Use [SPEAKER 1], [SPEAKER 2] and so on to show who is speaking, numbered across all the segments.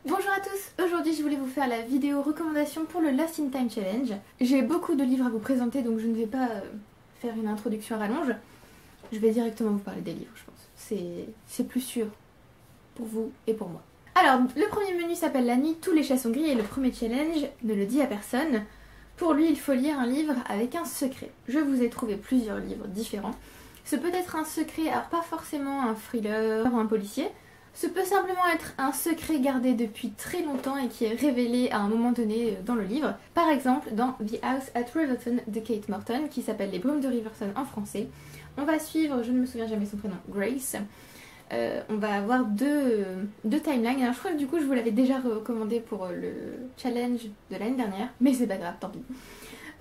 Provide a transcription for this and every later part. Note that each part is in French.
[SPEAKER 1] Bonjour à tous, aujourd'hui je voulais vous faire la vidéo recommandation pour le Lost in Time Challenge. J'ai beaucoup de livres à vous présenter donc je ne vais pas faire une introduction à rallonge. Je vais directement vous parler des livres je pense. C'est plus sûr pour vous et pour moi. Alors le premier menu s'appelle La nuit, tous les chats sont gris et le premier challenge ne le dit à personne. Pour lui il faut lire un livre avec un secret. Je vous ai trouvé plusieurs livres différents. Ce peut être un secret, alors pas forcément un thriller ou un policier. Ce peut simplement être un secret gardé depuis très longtemps et qui est révélé à un moment donné dans le livre. Par exemple dans The House at Riverton de Kate Morton, qui s'appelle Les Brumes de Riverton en français. On va suivre, je ne me souviens jamais son prénom, Grace. On va avoir deux timelines. Alors je crois que du coup je vous l'avais déjà recommandé pour le challenge de l'année dernière, mais c'est pas grave, tant pis.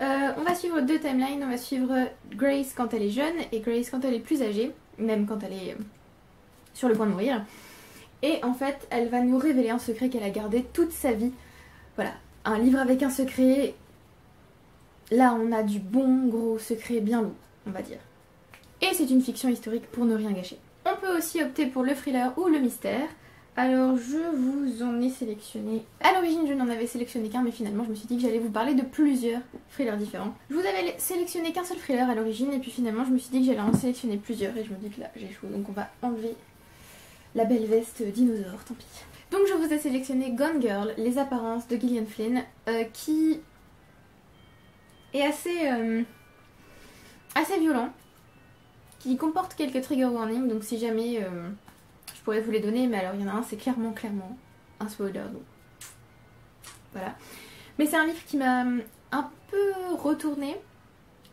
[SPEAKER 1] On va suivre deux timelines, on va suivre Grace quand elle est jeune et Grace quand elle est plus âgée, même quand elle est sur le point de mourir. Et en fait, elle va nous révéler un secret qu'elle a gardé toute sa vie. Voilà, un livre avec un secret. Là, on a du bon gros secret bien lourd, on va dire. Et c'est une fiction historique pour ne rien gâcher. On peut aussi opter pour le thriller ou le mystère. Alors, je vous en ai sélectionné... À l'origine, je n'en avais sélectionné qu'un, mais finalement, je me suis dit que j'allais vous parler de plusieurs thrillers différents. Je vous avais sélectionné qu'un seul thriller à l'origine, et puis finalement, je me suis dit que j'allais en sélectionner plusieurs, et je me dis que là, j'échoue. Donc on va enlever la belle veste dinosaure, tant pis. Donc je vous ai sélectionné Gone Girl, Les apparences de Gillian Flynn, qui est assez violent, qui comporte quelques trigger warnings, donc si jamais je pourrais vous les donner, mais alors il y en a un, c'est clairement un spoiler, donc voilà. Mais c'est un livre qui m'a un peu retourné,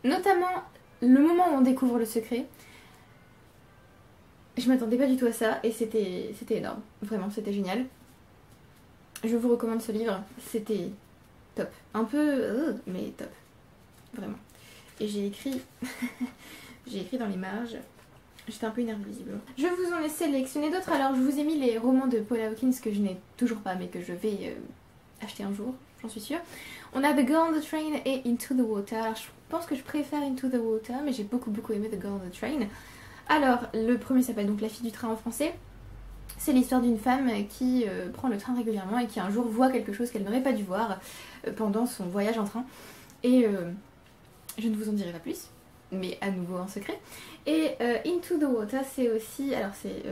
[SPEAKER 1] notamment le moment où on découvre le secret. Je m'attendais pas du tout à ça et c'était énorme, vraiment c'était génial. Je vous recommande ce livre, c'était top. Un peu mais top, vraiment. Et j'ai écrit j'ai écrit dans les marges, j'étais un peu énervée visiblement. Je vous en ai sélectionné d'autres, alors je vous ai mis les romans de Paula Hawkins que je n'ai toujours pas mais que je vais acheter un jour, j'en suis sûre. On a The Girl on the Train et Into the Water. Alors, je pense que je préfère Into the Water mais j'ai beaucoup aimé The Girl on the Train. Alors, le premier s'appelle donc La fille du train en français. C'est l'histoire d'une femme qui prend le train régulièrement et qui un jour voit quelque chose qu'elle n'aurait pas dû voir pendant son voyage en train. Et je ne vous en dirai pas plus, mais à nouveau en secret. Et Into the Water, c'est aussi... Alors c'est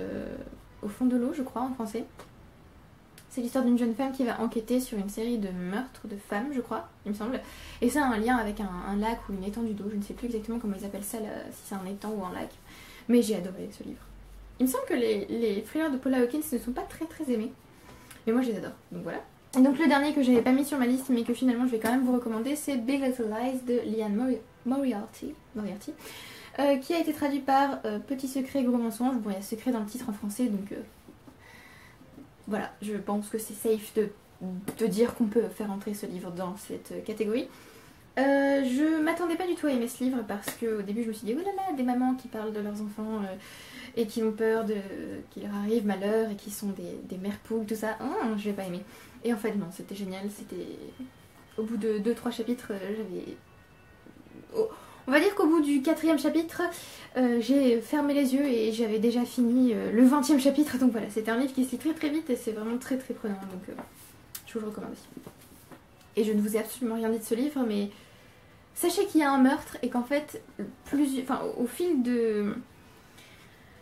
[SPEAKER 1] Au fond de l'eau, je crois, en français. C'est l'histoire d'une jeune femme qui va enquêter sur une série de meurtres de femmes, je crois, il me semble. Et ça a un lien avec un lac ou une étendue d'eau, je ne sais plus exactement comment ils appellent ça, si c'est un étang ou un lac. Mais j'ai adoré ce livre. Il me semble que les thrillers de Paula Hawkins ne sont pas très aimés. Mais moi je les adore, donc voilà. Et donc le dernier que j'avais pas mis sur ma liste mais que finalement je vais quand même vous recommander, c'est Big Little Lies de Liane Moriarty, qui a été traduit par Petit secret, gros mensonge. Bon, il y a secret dans le titre en français, donc voilà, je pense que c'est safe de dire qu'on peut faire entrer ce livre dans cette catégorie. Je m'attendais pas du tout à aimer ce livre parce qu'au début je me suis dit oh là là, des mamans qui parlent de leurs enfants et qui ont peur qu'il leur arrive malheur et qui sont des mères poules, tout ça, je vais pas aimer. Et en fait non, c'était génial, c'était... Au bout de 2-3 chapitres, j'avais... On va dire qu'au bout du 4e chapitre, j'ai fermé les yeux et j'avais déjà fini le 20e chapitre, donc voilà, c'était un livre qui se lit très vite et c'est vraiment très prenant, donc je vous le recommande aussi. Et je ne vous ai absolument rien dit de ce livre, mais sachez qu'il y a un meurtre et qu'en fait, au fil du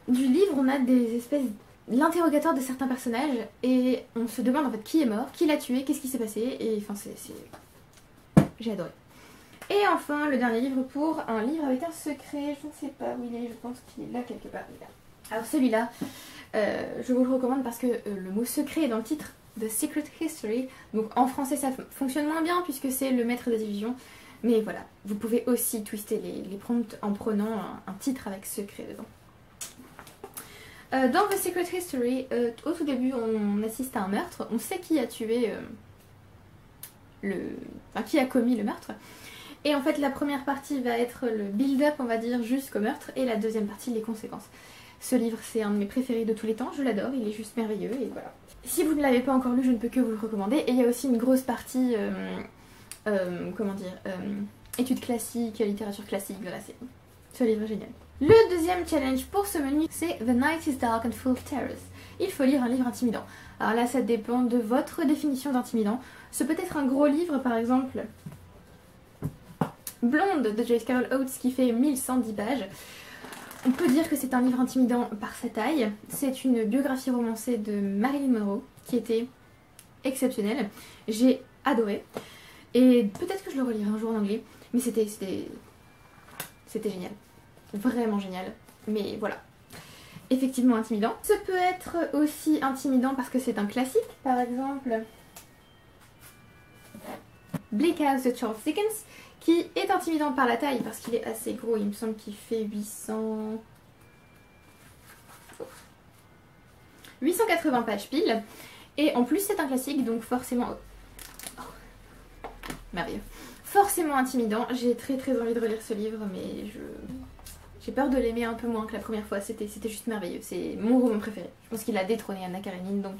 [SPEAKER 1] livre, on a des espèces... l'interrogatoire de certains personnages et on se demande en fait qui est mort, qui l'a tué, qu'est-ce qui s'est passé, et enfin j'ai adoré. Et enfin, le dernier livre pour un livre avec un secret, je ne sais pas où il est, je pense qu'il est là quelque part. Alors celui-là, je vous le recommande parce que le mot secret est dans le titre, The Secret History, donc en français ça fonctionne moins bien puisque c'est le maître des illusions, mais voilà, vous pouvez aussi twister les prompts en prenant un titre avec secret dedans. Dans The Secret History, au tout début on assiste à un meurtre, on sait qui a tué qui a commis le meurtre. Et en fait la première partie va être le build-up on va dire jusqu'au meurtre et la deuxième partie les conséquences. Ce livre c'est un de mes préférés de tous les temps, je l'adore, il est juste merveilleux et voilà. Si vous ne l'avez pas encore lu, je ne peux que vous le recommander. Et il y a aussi une grosse partie, études classiques, littérature classique, voilà, ce livre est génial. Le deuxième challenge pour ce menu, c'est The Night is Dark and Full of Terrors. il faut lire un livre intimidant. Alors là, ça dépend de votre définition d'intimidant. Ce peut être un gros livre, par exemple Blonde de Joyce Carol Oates qui fait 1110 pages. On peut dire que c'est un livre intimidant par sa taille. C'est une biographie romancée de Marilyn Monroe qui était exceptionnelle. J'ai adoré. Et peut-être que je le relirai un jour en anglais. Mais c'était génial. Vraiment génial. Mais voilà. Effectivement intimidant. Ce peut être aussi intimidant parce que c'est un classique. Par exemple, Bleak House de Charles Dickens, qui est intimidant par la taille parce qu'il est assez gros. Il me semble qu'il fait 880 pages pile. Et en plus c'est un classique, donc forcément... Oh, merveilleux. Forcément intimidant. J'ai très envie de relire ce livre, mais j'ai peur de l'aimer un peu moins que la première fois. C'était juste merveilleux. C'est mon roman préféré. Je pense qu'il a détrôné Anna Karenine, donc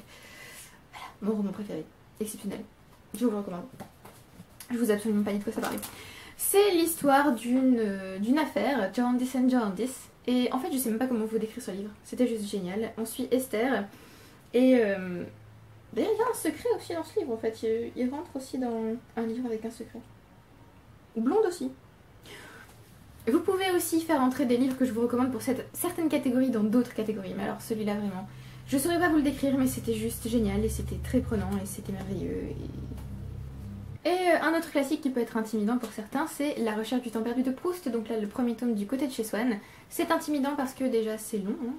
[SPEAKER 1] voilà, mon roman préféré. Exceptionnel. Je vous le recommande. Je vous ai absolument pas dit de quoi ça parlait. C'est l'histoire d'une affaire, Jaundice and Jaundice. Et en fait, je sais même pas comment vous décrire ce livre. C'était juste génial. On suit Esther. Et d'ailleurs, il y a un secret aussi dans ce livre en fait. Il rentre aussi dans un livre avec un secret. Blonde aussi. Vous pouvez aussi faire entrer des livres que je vous recommande pour certaines catégories dans d'autres catégories. Mais alors celui-là vraiment, je saurais pas vous le décrire, mais c'était juste génial et c'était très prenant et c'était merveilleux. Et un autre classique qui peut être intimidant pour certains, c'est La recherche du temps perdu de Proust. Donc là, le premier tome du Côté de chez Swann. C'est intimidant parce que déjà c'est long. Hein.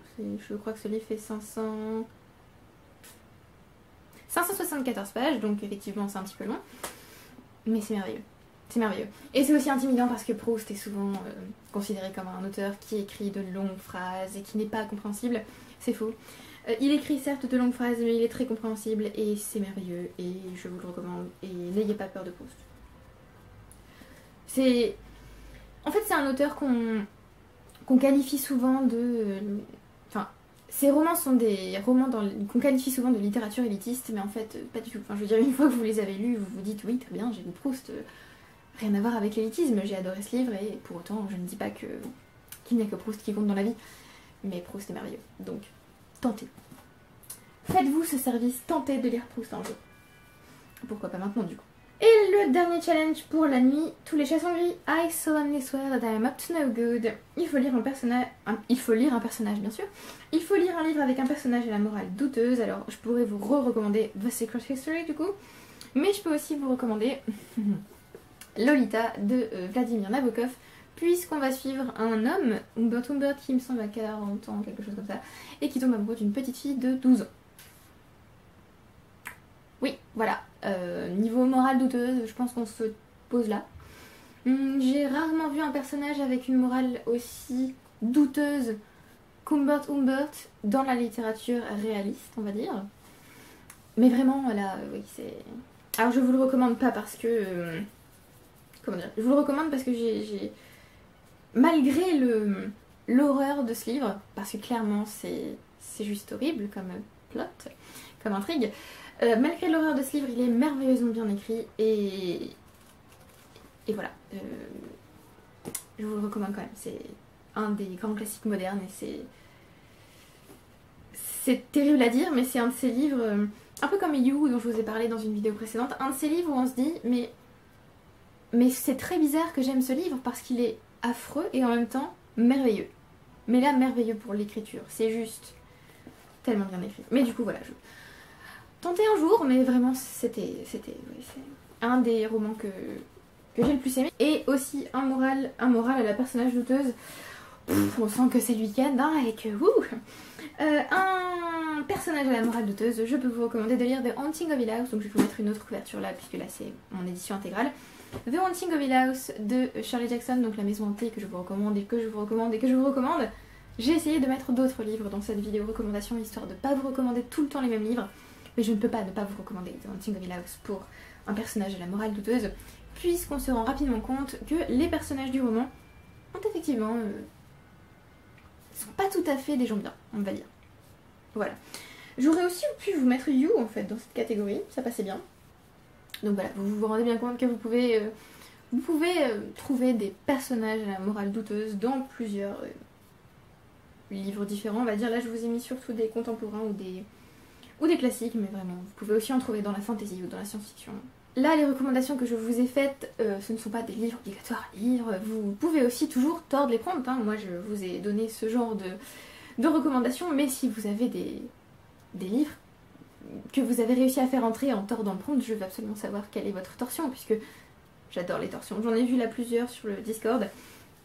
[SPEAKER 1] Je crois que ce livre fait 574 pages, donc effectivement c'est un petit peu long. Mais c'est merveilleux. C'est merveilleux. Et c'est aussi intimidant parce que Proust est souvent considéré comme un auteur qui écrit de longues phrases et qui n'est pas compréhensible. C'est faux. Il écrit certes de longues phrases, mais il est très compréhensible et c'est merveilleux et je vous le recommande. Et n'ayez pas peur de Proust. En fait, c'est un auteur qu'on qualifie souvent de... Enfin, ces romans sont des romans qu'on qualifie souvent de littérature élitiste, mais en fait, pas du tout. Enfin, je veux dire, une fois que vous les avez lus, vous vous dites oui, très bien, j'ai lu Proust. Rien à voir avec l'élitisme, j'ai adoré ce livre et pour autant, je ne dis pas qu'il n'y a que Proust qui compte dans la vie. Mais Proust est merveilleux, donc tentez. Faites-vous ce service, tentez de lire Proust un jour. Pourquoi pas maintenant du coup. Et le dernier challenge pour la nuit, tous les chats sont gris. I solemnly swear that I am up to no good. Il faut lire un personnage, bien sûr. Il faut lire un livre avec un personnage à la morale douteuse. Alors je pourrais vous recommander The Secret History du coup. Mais je peux aussi vous recommander Lolita de Vladimir Nabokov. Puisqu'on va suivre un homme, Humbert, qui me semble à 40 ans, quelque chose comme ça, et qui tombe amoureux d'une petite fille de 12 ans. Oui, voilà. Niveau morale douteuse, je pense qu'on se pose là. J'ai rarement vu un personnage avec une morale aussi douteuse qu'Humbert dans la littérature réaliste, on va dire. Mais vraiment, là, oui, c'est... Alors je vous le recommande pas parce que... Comment dire? Je vous le recommande parce que j'ai... Malgré l'horreur de ce livre, parce que clairement c'est juste horrible comme plot, comme intrigue, malgré l'horreur de ce livre, il est merveilleusement bien écrit et voilà. Je vous le recommande quand même. C'est un des grands classiques modernes et c'est terrible à dire, mais c'est un de ces livres, un peu comme You dont je vous ai parlé dans une vidéo précédente, un de ces livres où on se dit mais c'est très bizarre que j'aime ce livre parce qu'il est affreux et en même temps merveilleux. Mais là, merveilleux pour l'écriture. C'est juste tellement bien écrit. Mais du coup, voilà. Tentez un jour, mais vraiment, c'était c'est un des romans que j'ai le plus aimé. Et aussi un moral à la personnage douteuse. On sent que c'est le week-end, hein, et que un personnage à la morale douteuse, je peux vous recommander de lire The Haunting of Hill House. Donc je vais vous mettre une autre couverture là, puisque là c'est mon édition intégrale. The Haunting of Hill House de Shirley Jackson, donc la maison hantée que je vous recommande et que je vous recommande et que je vous recommande. J'ai essayé de mettre d'autres livres dans cette vidéo recommandation, histoire de ne pas vous recommander tout le temps les mêmes livres. Mais je ne peux pas ne pas vous recommander The Haunting of Hill House pour un personnage à la morale douteuse, puisqu'on se rend rapidement compte que les personnages du roman ont effectivement... sont pas tout à fait des gens bien, on va dire. Voilà. J'aurais aussi pu vous mettre You en fait dans cette catégorie, ça passait bien. Donc voilà, vous vous rendez bien compte que vous pouvez trouver des personnages à la morale douteuse dans plusieurs livres différents, on va dire. Là, je vous ai mis surtout des contemporains ou des classiques, mais vraiment, vous pouvez aussi en trouver dans la fantasy ou dans la science-fiction. Là, les recommandations que je vous ai faites, ce ne sont pas des livres obligatoires à lire. Vous pouvez aussi toujours tordre les prompts. Hein. Moi, je vous ai donné ce genre de recommandations, mais si vous avez des livres que vous avez réussi à faire entrer en tordant le prompt, je veux absolument savoir quelle est votre torsion, puisque j'adore les torsions. J'en ai vu là plusieurs sur le Discord.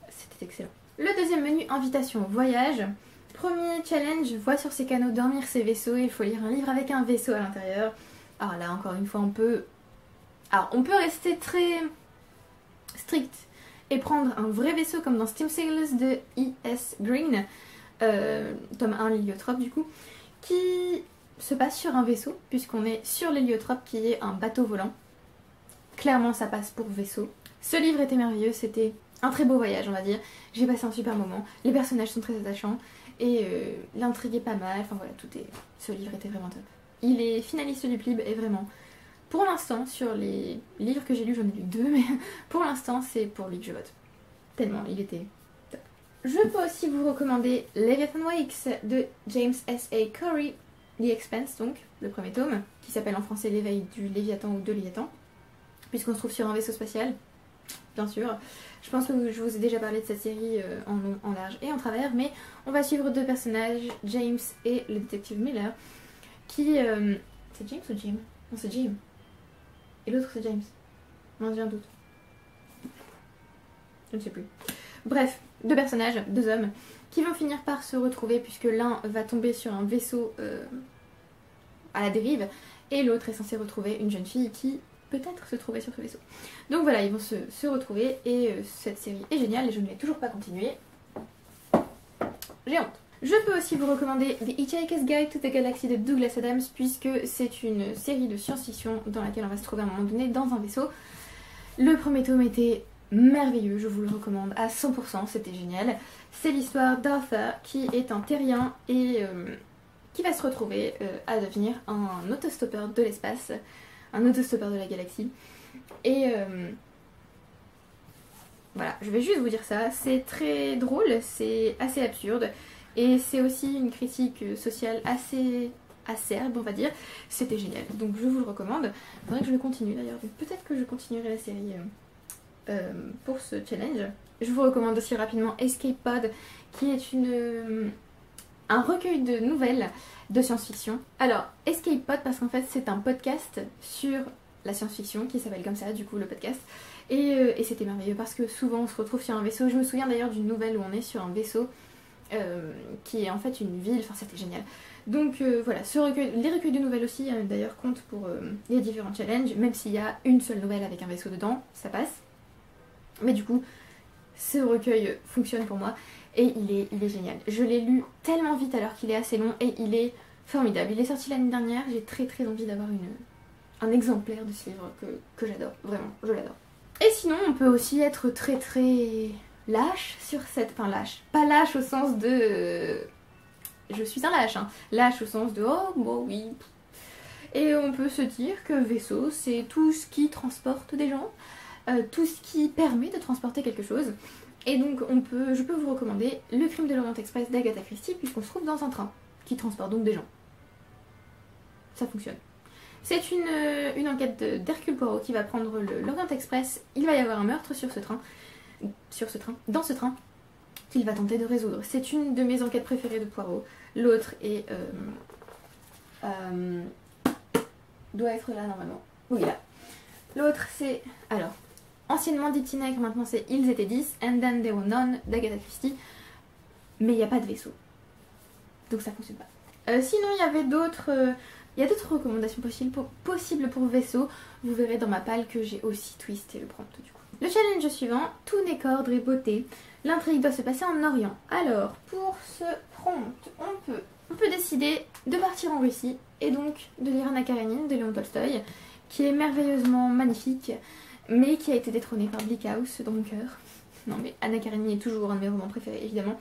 [SPEAKER 1] C'était excellent. Le deuxième menu, invitation au voyage. Premier challenge, vois sur ces canaux dormir ces vaisseaux. Il faut lire un livre avec un vaisseau à l'intérieur. Alors là, encore une fois, on peut rester très strict et prendre un vrai vaisseau comme dans Steam Sailors de E.S. Green, tome 1 l'héliotrope du coup, qui se passe sur un vaisseau, puisqu'on est sur l'héliotrope qui est un bateau volant. Clairement ça passe pour vaisseau. Ce livre était merveilleux, c'était un très beau voyage on va dire. J'ai passé un super moment, les personnages sont très attachants et l'intrigue est pas mal, enfin voilà, ce livre était vraiment top. Il est finaliste du PLIB et vraiment, pour l'instant, sur les livres que j'ai lus, j'en ai lu 2, mais pour l'instant c'est pour lui que je vote. Tellement il était top. Je peux aussi vous recommander Leviathan Wakes de James S.A. Corey, The Expanse donc, le premier tome, qui s'appelle en français L'éveil du Léviathan ou de Léviathan, puisqu'on se trouve sur un vaisseau spatial, bien sûr. Je pense que je vous ai déjà parlé de cette série en long, en large et en travers, mais on va suivre deux personnages, James et le détective Miller, qui... c'est James ou Jim? Non, c'est Jim. Et l'autre c'est James. Non, j'ai un doute. Je ne sais plus. Bref, deux personnages, deux hommes, qui vont finir par se retrouver puisque l'un va tomber sur un vaisseau à la dérive et l'autre est censé retrouver une jeune fille qui peut-être se trouvait sur ce vaisseau. Donc voilà, ils vont se retrouver et cette série est géniale et je ne l'ai toujours pas continuée. J'ai honte. Je peux aussi vous recommander The Hitchhiker's Guide to the Galaxy de Douglas Adams puisque c'est une série de science-fiction dans laquelle on va se trouver à un moment donné dans un vaisseau. Le premier tome était merveilleux, je vous le recommande à 100%, c'était génial. C'est l'histoire d'Arthur qui est un terrien et qui va se retrouver à devenir un autostoppeur de l'espace, un autostoppeur de la galaxie. Et voilà, je vais juste vous dire ça, c'est très drôle, c'est assez absurde et c'est aussi une critique sociale assez acerbe on va dire. C'était génial, donc je vous le recommande. Il faudrait que je le continue d'ailleurs, donc peut-être que je continuerai la série pour ce challenge. Je vous recommande aussi rapidement Escape Pod qui est un recueil de nouvelles de science-fiction. Alors, Escape Pod parce qu'en fait c'est un podcast sur la science-fiction qui s'appelle comme ça, du coup le podcast. Et c'était merveilleux parce que souvent on se retrouve sur un vaisseau. Je me souviens d'ailleurs d'une nouvelle où on est sur un vaisseau qui est en fait une ville, enfin c'était génial. Donc voilà, les recueils de nouvelles aussi d'ailleurs comptent pour les différents challenges, même s'il y a une seule nouvelle avec un vaisseau dedans, ça passe. Mais du coup, ce recueil fonctionne pour moi et il est génial. Je l'ai lu tellement vite alors qu'il est assez long et il est formidable. Il est sorti l'année dernière, j'ai très très envie d'avoir un exemplaire de ce livre que j'adore, vraiment, je l'adore. Et sinon, on peut aussi être très très lâche sur cette... Enfin lâche, pas lâche au sens de... je suis un lâche, hein. Lâche au sens de oh bon oui. Et on peut se dire que vaisseau c'est tout ce qui transporte des gens, tout ce qui permet de transporter quelque chose. Et donc je peux vous recommander Le Crime de l'Orient Express d'Agatha Christie puisqu'on se trouve dans un train qui transporte donc des gens. Ça fonctionne. C'est une enquête d'Hercule Poirot qui va prendre l'Orient Express. Il va y avoir un meurtre dans ce train qu'il va tenter de résoudre. C'est une de mes enquêtes préférées de Poirot. L'autre est... doit être là normalement. Oui, là. L'autre c'est... Alors, anciennement dit Tinègre, maintenant c'est Ils étaient 10, And Then There Were None d'Agatha Christie. Mais il n'y a pas de vaisseau. Donc ça fonctionne pas. Sinon, il y avait d'autres... Il y a d'autres recommandations possibles pour vaisseau. Vous verrez dans ma palle que j'ai aussi twisté le prompt du coup. Le challenge suivant, tout n'est qu'ordre et beauté. L'intrigue doit se passer en Orient. Alors, pour ce prompt, on peut décider de partir en Russie et donc de lire Anna Karénine de Léon Tolstoï, qui est merveilleusement magnifique, mais qui a été détrôné par Bleak House dans mon cœur. Non mais Anna Karénine est toujours un de mes romans préférés, évidemment.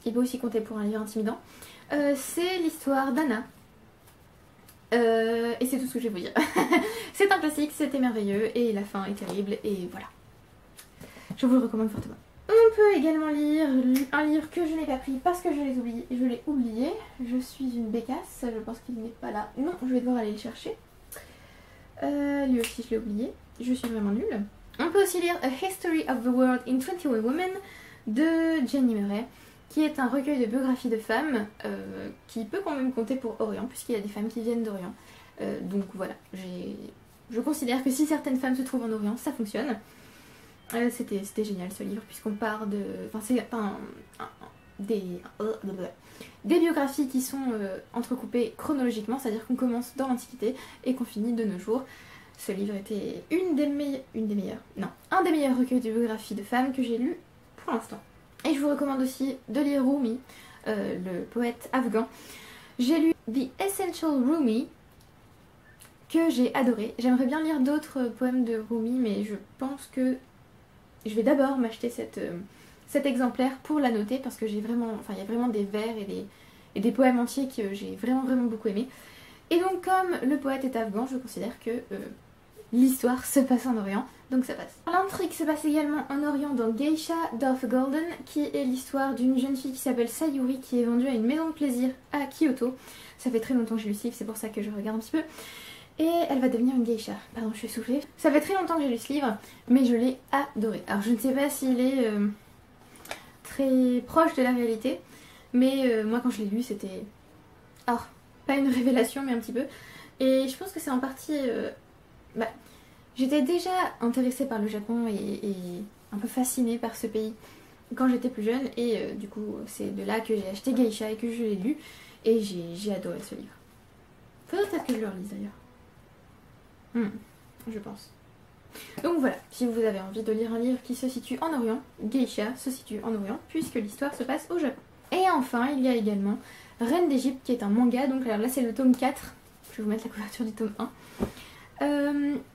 [SPEAKER 1] Il peut aussi compter pour un livre intimidant. C'est l'histoire d'Anna. Et c'est tout ce que je vais vous dire. C'est un classique, c'était merveilleux et la fin est terrible et voilà. Je vous le recommande fortement. On peut également lire un livre que je n'ai pas pris parce que je l'ai oublié. Je suis une bécasse, je pense qu'il n'est pas là. Non, je vais devoir aller le chercher. Lui aussi je l'ai oublié, je suis vraiment nulle. On peut aussi lire A History of the World in 21 Women de Jenny Murray, qui est un recueil de biographies de femmes qui peut quand même compter pour Orient, puisqu'il y a des femmes qui viennent d'Orient. Donc voilà, je considère que si certaines femmes se trouvent en Orient, ça fonctionne. C'était génial ce livre, puisqu'on part de... Enfin, c'est des biographies qui sont entrecoupées chronologiquement, c'est-à-dire qu'on commence dans l'Antiquité et qu'on finit de nos jours. Ce livre était un des meilleurs recueils de biographies de femmes que j'ai lu pour l'instant. Et je vous recommande aussi de lire Rumi, le poète afghan. J'ai lu The Essential Rumi, que j'ai adoré. J'aimerais bien lire d'autres poèmes de Rumi, mais je pense que je vais d'abord m'acheter cet exemplaire pour la noter, parce que il y a vraiment des vers et des poèmes entiers que j'ai vraiment beaucoup aimé. Et donc comme le poète est afghan, je considère que l'histoire se passe en Orient, donc ça passe. L'intrigue se passe également en Orient dans Geisha d'Arth Golden, qui est l'histoire d'une jeune fille qui s'appelle Sayuri, qui est vendue à une maison de plaisir à Kyoto. Ça fait très longtemps que j'ai lu ce livre, c'est pour ça que je regarde un petit peu. Et elle va devenir une geisha. Pardon, je suis essoufflée. Ça fait très longtemps que j'ai lu ce livre, mais je l'ai adoré. Alors je ne sais pas s'il est très proche de la réalité, mais moi quand je l'ai lu c'était... Alors, pas une révélation mais un petit peu. Et je pense que c'est en partie... j'étais déjà intéressée par le Japon et un peu fascinée par ce pays quand j'étais plus jeune. Et du coup c'est de là que j'ai acheté Geisha et que je l'ai lu. Et j'ai adoré ce livre. Faudrait peut-être que je le relise d'ailleurs. Je pense. Donc voilà, si vous avez envie de lire un livre qui se situe en Orient, Geisha se situe en Orient puisque l'histoire se passe au Japon. Et enfin, il y a également Reine d'Égypte qui est un manga, donc alors là c'est le tome 4, je vais vous mettre la couverture du tome 1.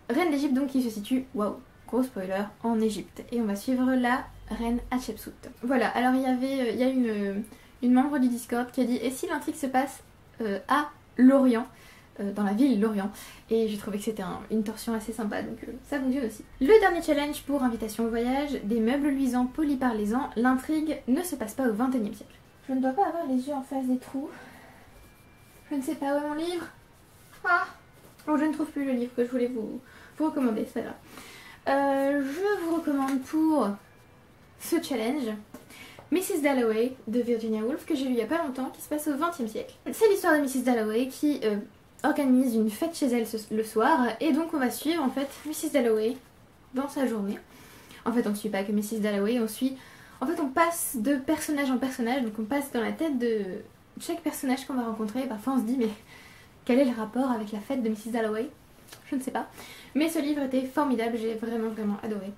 [SPEAKER 1] Reine d'Égypte donc qui se situe, waouh, gros spoiler, en Égypte. Et on va suivre la reine Hatshepsut. Voilà, alors il y a une membre du Discord qui a dit « Et si l'intrigue se passe à l'Orient ?» dans la ville Lorient, et j'ai trouvé que c'était une torsion assez sympa, donc ça fonctionne aussi. Le dernier challenge pour invitation au voyage, des meubles luisants polis par les ans, l'intrigue ne se passe pas au XXIe siècle. Je ne dois pas avoir les yeux en face des trous. Je ne sais pas où est mon livre. Ah bon, je ne trouve plus le livre que je voulais vous recommander, c'est pas grave. Je vous recommande pour ce challenge Mrs. Dalloway de Virginia Woolf, que j'ai lu il y a pas longtemps, qui se passe au XXe siècle. C'est l'histoire de Mrs. Dalloway qui organise une fête chez elle le soir, et donc on va suivre en fait Mrs. Dalloway dans sa journée. En fait on ne suit pas que Mrs. Dalloway, on passe de personnage en personnage, donc on passe dans la tête de chaque personnage qu'on va rencontrer. Parfois on se dit mais quel est le rapport avec la fête de Mrs. Dalloway? Je ne sais pas. Mais ce livre était formidable, j'ai vraiment adoré.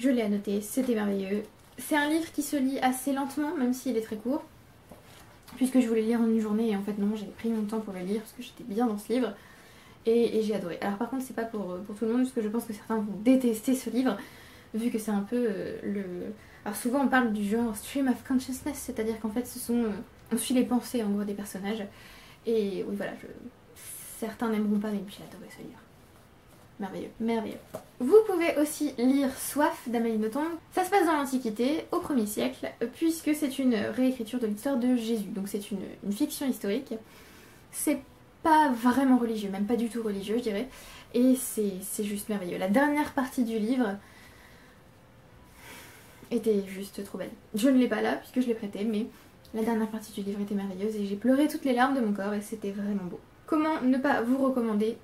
[SPEAKER 1] Je l'ai annoté, c'était merveilleux. C'est un livre qui se lit assez lentement, même s'il est très court. Puisque je voulais lire en une journée et en fait non, j'ai pris mon temps pour le lire parce que j'étais bien dans ce livre et j'ai adoré. Alors par contre c'est pas pour tout le monde, parce que je pense que certains vont détester ce livre vu que c'est un peu Alors souvent on parle du genre stream of consciousness, c'est-à-dire qu'en fait on suit les pensées en gros des personnages. Et oui voilà, certains n'aimeront pas, mais j'ai adoré ce livre. Merveilleux. Vous pouvez aussi lire Soif d'Amélie Nothomb. Ça se passe dans l'Antiquité, au 1er siècle, puisque c'est une réécriture de l'histoire de Jésus. Donc c'est une fiction historique. C'est pas vraiment religieux, même pas du tout religieux je dirais. Et c'est juste merveilleux. La dernière partie du livre était juste trop belle. Je ne l'ai pas là puisque je l'ai prêté, mais la dernière partie du livre était merveilleuse et j'ai pleuré toutes les larmes de mon corps et c'était vraiment beau. Comment ne pas vous recommander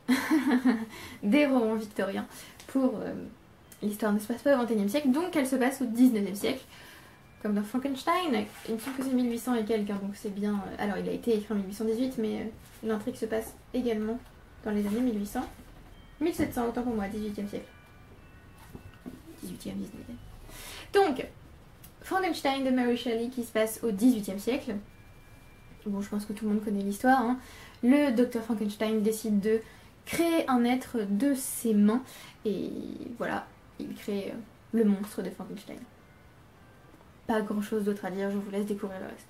[SPEAKER 1] des romans victoriens pour l'histoire ne se passe pas au XXIe siècle, donc elle se passe au XIXe siècle, comme dans Frankenstein. Il me semble que c'est 1800 et quelques, donc c'est bien... Alors il a été écrit en 1818, mais l'intrigue se passe également dans les années 1800. 1700, autant pour moi, 18e siècle. 18e, 19e. Donc, Frankenstein de Mary Shelley qui se passe au XVIIIe siècle. Bon, je pense que tout le monde connaît l'histoire, hein. Le docteur Frankenstein décide de créer un être de ses mains et voilà, il crée le monstre de Frankenstein. Pas grand chose d'autre à dire, je vous laisse découvrir le reste.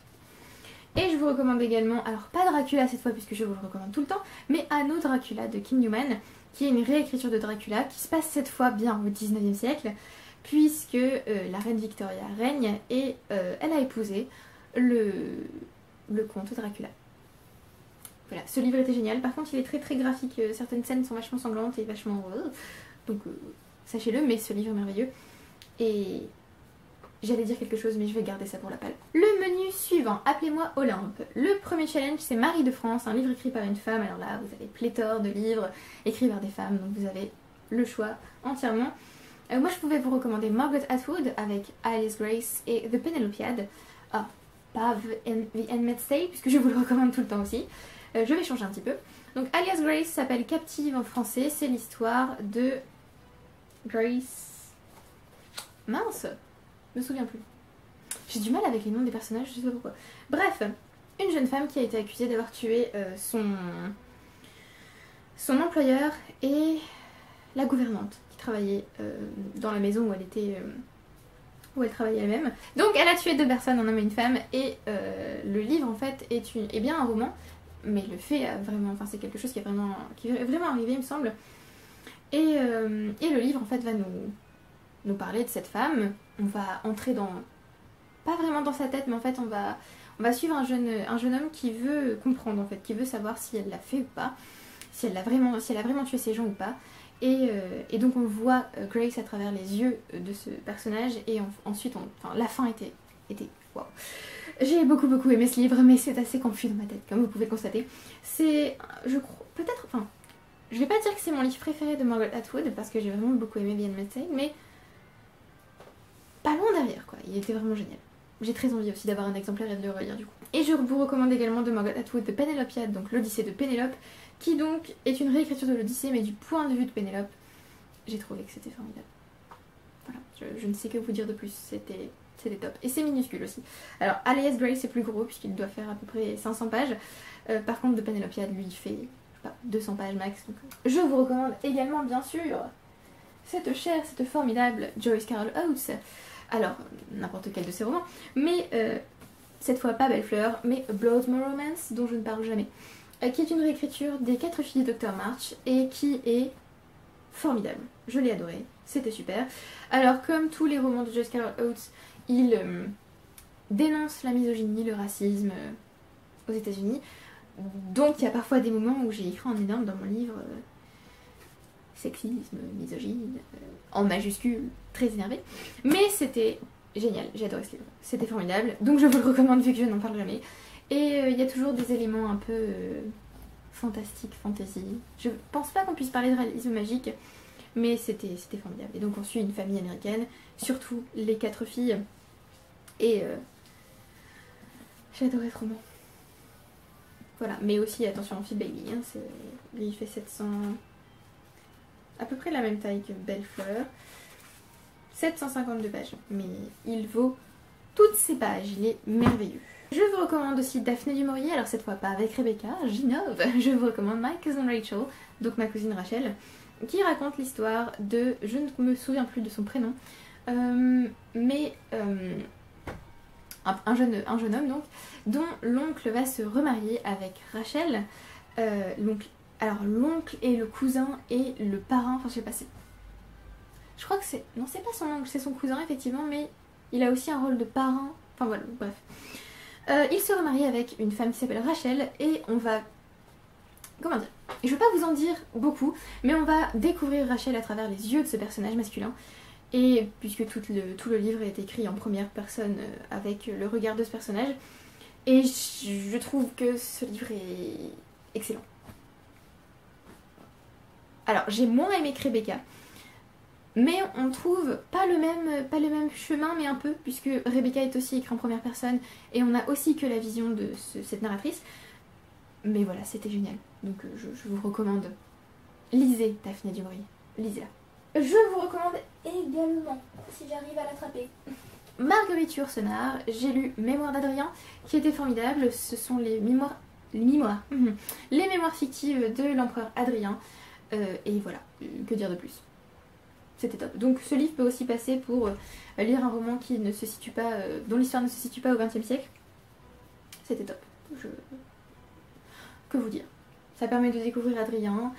[SPEAKER 1] Et je vous recommande également, alors pas Dracula cette fois puisque je vous le recommande tout le temps, mais Anno Dracula de Kim Newman, qui est une réécriture de Dracula qui se passe cette fois bien au 19e siècle, puisque la reine Victoria règne et elle a épousé le comte Dracula. Voilà, ce livre était génial. Par contre, il est très très graphique. Certaines scènes sont vachement sanglantes et vachement... donc, sachez-le, mais ce livre est merveilleux. Et j'allais dire quelque chose, mais je vais garder ça pour la palle. Le menu suivant, appelez-moi Olympe. Le premier challenge, c'est Marie de France, un livre écrit par une femme. Alors là, vous avez pléthore de livres écrits par des femmes, donc vous avez le choix entièrement. Moi, je pouvais vous recommander Margaret Atwood avec Alice Grace et The Penelopiad. Ah, pas The Handmaid's Tale, puisque je vous le recommande tout le temps aussi. Je vais changer un petit peu. Donc Alias Grace s'appelle Captive en français. C'est l'histoire de Grace... Mince, je me souviens plus. J'ai du mal avec les noms des personnages, je sais pas pourquoi. Bref, une jeune femme qui a été accusée d'avoir tué son employeur et la gouvernante qui travaillait dans la maison où elle était... où elle travaillait elle-même. Donc elle a tué 2 personnes, un homme et une femme, et le livre en fait est bien un roman, mais le fait vraiment, enfin c'est quelque chose qui est vraiment arrivé il me semble. Et le livre en fait va nous parler de cette femme. On va entrer dans, pas vraiment dans sa tête, mais en fait on va suivre un jeune homme qui veut comprendre en fait, qui veut savoir si elle l'a fait ou pas, si elle a vraiment tué ces gens ou pas. Et donc on voit Grace à travers les yeux de ce personnage, et ensuite la fin était waouh. J'ai beaucoup aimé ce livre, mais c'est assez confus dans ma tête, comme vous pouvez le constater. C'est, je crois, peut-être, enfin, je vais pas dire que c'est mon livre préféré de Margaret Atwood, parce que j'ai vraiment beaucoup aimé The Handmaid's Tale, mais pas loin derrière, quoi. Il était vraiment génial. J'ai très envie aussi d'avoir un exemplaire et de le relire du coup. Et je vous recommande également de Margaret Atwood The Penelopiad, donc l'Odyssée de Pénélope, qui donc est une réécriture de l'Odyssée, mais du point de vue de Pénélope. J'ai trouvé que c'était formidable. Voilà, je ne sais que vous dire de plus, c'était top. Et c'est minuscule aussi. Alors, Alias Grace c'est plus gros, puisqu'il doit faire à peu près 500 pages. Par contre, de Penelopiad, lui, il fait, je sais pas, 200 pages max. Donc, je vous recommande également, bien sûr, cette chère, cette formidable Joyce Carol Oates. Alors, n'importe quel de ses romans, mais cette fois pas Belle Fleur, mais Bloodmore Romance, dont je ne parle jamais, qui est une réécriture des 4 filles de Dr. March, et qui est formidable. Je l'ai adoré, c'était super. Alors, comme tous les romans de Joyce Carol Oates, il dénonce la misogynie, le racisme aux États-Unis. Donc il y a parfois des moments où j'ai écrit en énorme dans mon livre sexisme, misogyne, en majuscule, très énervé. Mais c'était génial, j'ai adoré ce livre. C'était formidable, donc je vous le recommande vu que je n'en parle jamais. Et il y a toujours des éléments un peu fantastiques, fantasy. Je pense pas qu'on puisse parler de réalisme magique, mais c'était formidable. Et donc on suit une famille américaine, surtout les 4 filles. Et j'ai adoré ce roman. Voilà, mais aussi attention en Phil Bailey, hein, il fait 700... à peu près la même taille que Belle Fleur. 752 pages, mais il vaut toutes ces pages, il est merveilleux. Je vous recommande aussi Daphné du Maurier, alors cette fois pas avec Rebecca, j'innove. Je vous recommande My Cousin Rachel, donc ma cousine Rachel, qui raconte l'histoire de, je ne me souviens plus de son prénom, mais un jeune homme donc, dont l'oncle va se remarier avec Rachel. Alors l'oncle et le cousin et le parrain, enfin je sais pas, je crois que c'est... Non, c'est pas son oncle, c'est son cousin effectivement, mais il a aussi un rôle de parrain, enfin voilà, bref. Il se remarie avec une femme qui s'appelle Rachel, et on va... Comment dire? Je vais pas vous en dire beaucoup, mais on va découvrir Rachel à travers les yeux de ce personnage masculin. Et puisque tout le livre est écrit en première personne avec le regard de ce personnage, et je trouve que ce livre est excellent. Alors j'ai moins aimé que Rebecca, mais on trouve pas le même chemin, mais un peu, puisque Rebecca est aussi écrite en première personne et on a aussi que la vision de cette narratrice. Mais voilà, c'était génial, donc je vous recommande. Lisez Daphné du Maurier, lisez-la. Je vous recommande également, si j'arrive à l'attraper, Marguerite Yourcenar. J'ai lu Mémoires d'Adrien, qui était formidable. Ce sont les mémoires fictives de l'empereur Adrien. Et voilà, que dire de plus. C'était top. Donc ce livre peut aussi passer pour lire un roman qui ne se situe pas, dont l'histoire ne se situe pas au XXe siècle. C'était top. Que vous dire. Ça permet de découvrir Adrien.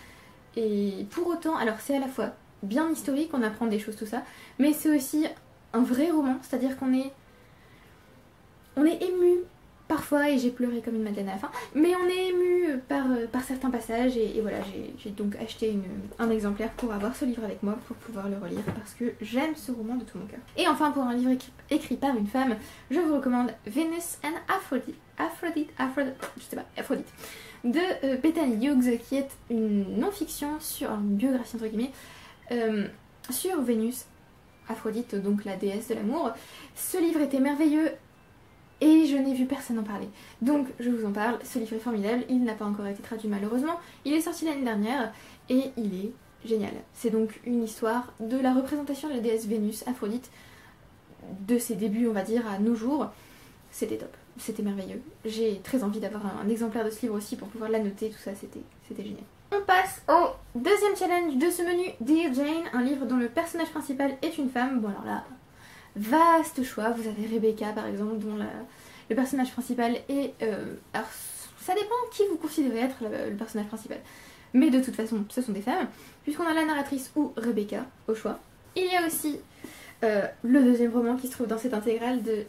[SPEAKER 1] Et pour autant, alors c'est à la fois bien historique, on apprend des choses, tout ça, mais c'est aussi un vrai roman, c'est-à-dire qu'on est ému parfois, et j'ai pleuré comme une madeleine à la fin, mais on est ému par certains passages, et voilà, j'ai donc acheté un exemplaire pour avoir ce livre avec moi, pour pouvoir le relire, parce que j'aime ce roman de tout mon cœur. Et enfin, pour un livre écrit par une femme, je vous recommande Venus and Aphrodite, je sais pas, Aphrodite, de Bethany Hughes, qui est une non-fiction une biographie entre guillemets, sur Vénus, Aphrodite, donc la déesse de l'amour. Ce livre était merveilleux, et je n'ai vu personne en parler. Donc je vous en parle, ce livre est formidable, il n'a pas encore été traduit malheureusement, il est sorti l'année dernière et il est génial. C'est donc une histoire de la représentation de la déesse Vénus, Aphrodite, de ses débuts on va dire à nos jours. C'était top, c'était merveilleux. J'ai très envie d'avoir un exemplaire de ce livre aussi pour pouvoir l'annoter, tout ça, c'était génial. On passe au deuxième challenge de ce menu, Dear Jane, un livre dont le personnage principal est une femme. Bon alors là, vaste choix, vous avez Rebecca par exemple, dont le personnage principal est... alors ça dépend qui vous considérez être le personnage principal, mais de toute façon ce sont des femmes, puisqu'on a la narratrice ou Rebecca au choix. Il y a aussi le deuxième roman qui se trouve dans cette intégrale de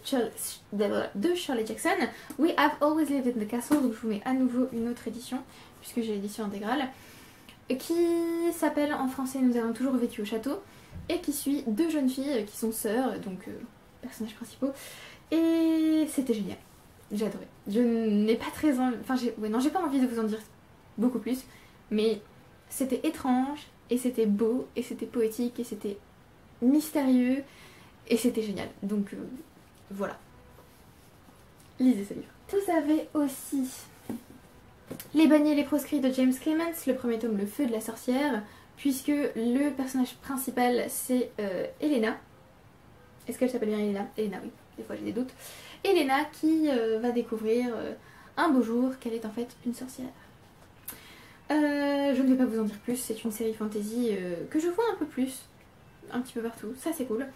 [SPEAKER 1] Shirley Jackson, We Have Always Lived in the Castle, donc je vous mets à nouveau une autre édition, puisque j'ai l'édition intégrale, qui s'appelle en français Nous avons toujours vécu au château, et qui suit deux jeunes filles qui sont sœurs, donc personnages principaux, et c'était génial, j'ai adoré. Je n'ai pas très envie, enfin j'ai pas envie de vous en dire beaucoup plus, mais c'était étrange, et c'était beau, et c'était poétique, et c'était mystérieux, et c'était génial, donc voilà, lisez ce livre. Vous avez aussi Les bannis et les proscrits de James Clements, le premier tome Le Feu de la sorcière, puisque le personnage principal c'est Elena. Est-ce qu'elle s'appelle bien Elena? Elena, oui, des fois j'ai des doutes. Elena qui va découvrir un beau jour qu'elle est en fait une sorcière. Je ne vais pas vous en dire plus, c'est une série fantasy que je vois un peu plus, un petit peu partout, ça c'est cool.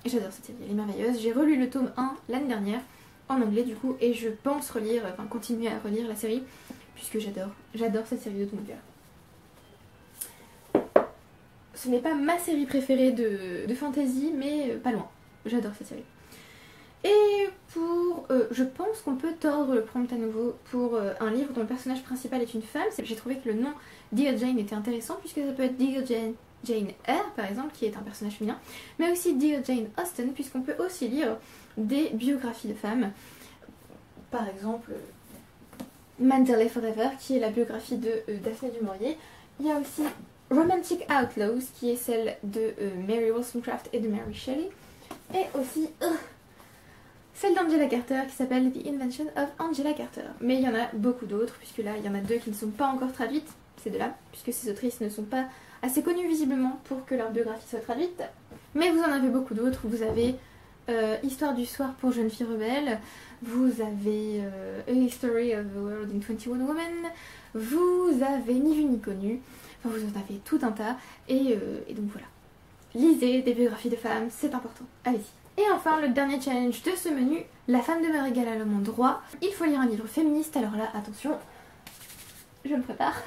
[SPEAKER 1] J'adore cette série, elle est merveilleuse. J'ai relu le tome 1 l'année dernière, en anglais du coup, et je pense continuer à relire la série, puisque j'adore cette série de tout mon cœur. Ce n'est pas ma série préférée de fantasy, mais pas loin. J'adore cette série. Et pour... je pense qu'on peut tordre le prompt à nouveau pour un livre dont le personnage principal est une femme. J'ai trouvé que le nom Dear Jane était intéressant, puisque ça peut être Dear Jane Eyre, par exemple, qui est un personnage féminin, mais aussi Dear Jane Austen, puisqu'on peut aussi lire des biographies de femmes. Par exemple, Manderley Forever, qui est la biographie de Daphné du Maurier. Il y a aussi Romantic Outlaws, qui est celle de Mary Wollstonecraft et de Mary Shelley. Et aussi celle d'Angela Carter, qui s'appelle The Invention of Angela Carter. Mais il y en a beaucoup d'autres, puisque là, il y en a deux qui ne sont pas encore traduites. Ces deux-là, puisque ces autrices ne sont pas assez connues visiblement pour que leur biographie soit traduite. Mais vous en avez beaucoup d'autres. Vous avez Histoire du soir pour jeunes filles rebelles. Vous avez A History of the World in 21 Women. Vous avez Ni vu ni connu. Enfin, vous en avez tout un tas. Et donc voilà. Lisez des biographies de femmes, c'est important. Allez-y. Et enfin, le dernier challenge de ce menu, La femme demeure égale à l'homme en droit. Il faut lire un livre féministe, alors là, attention, je me prépare.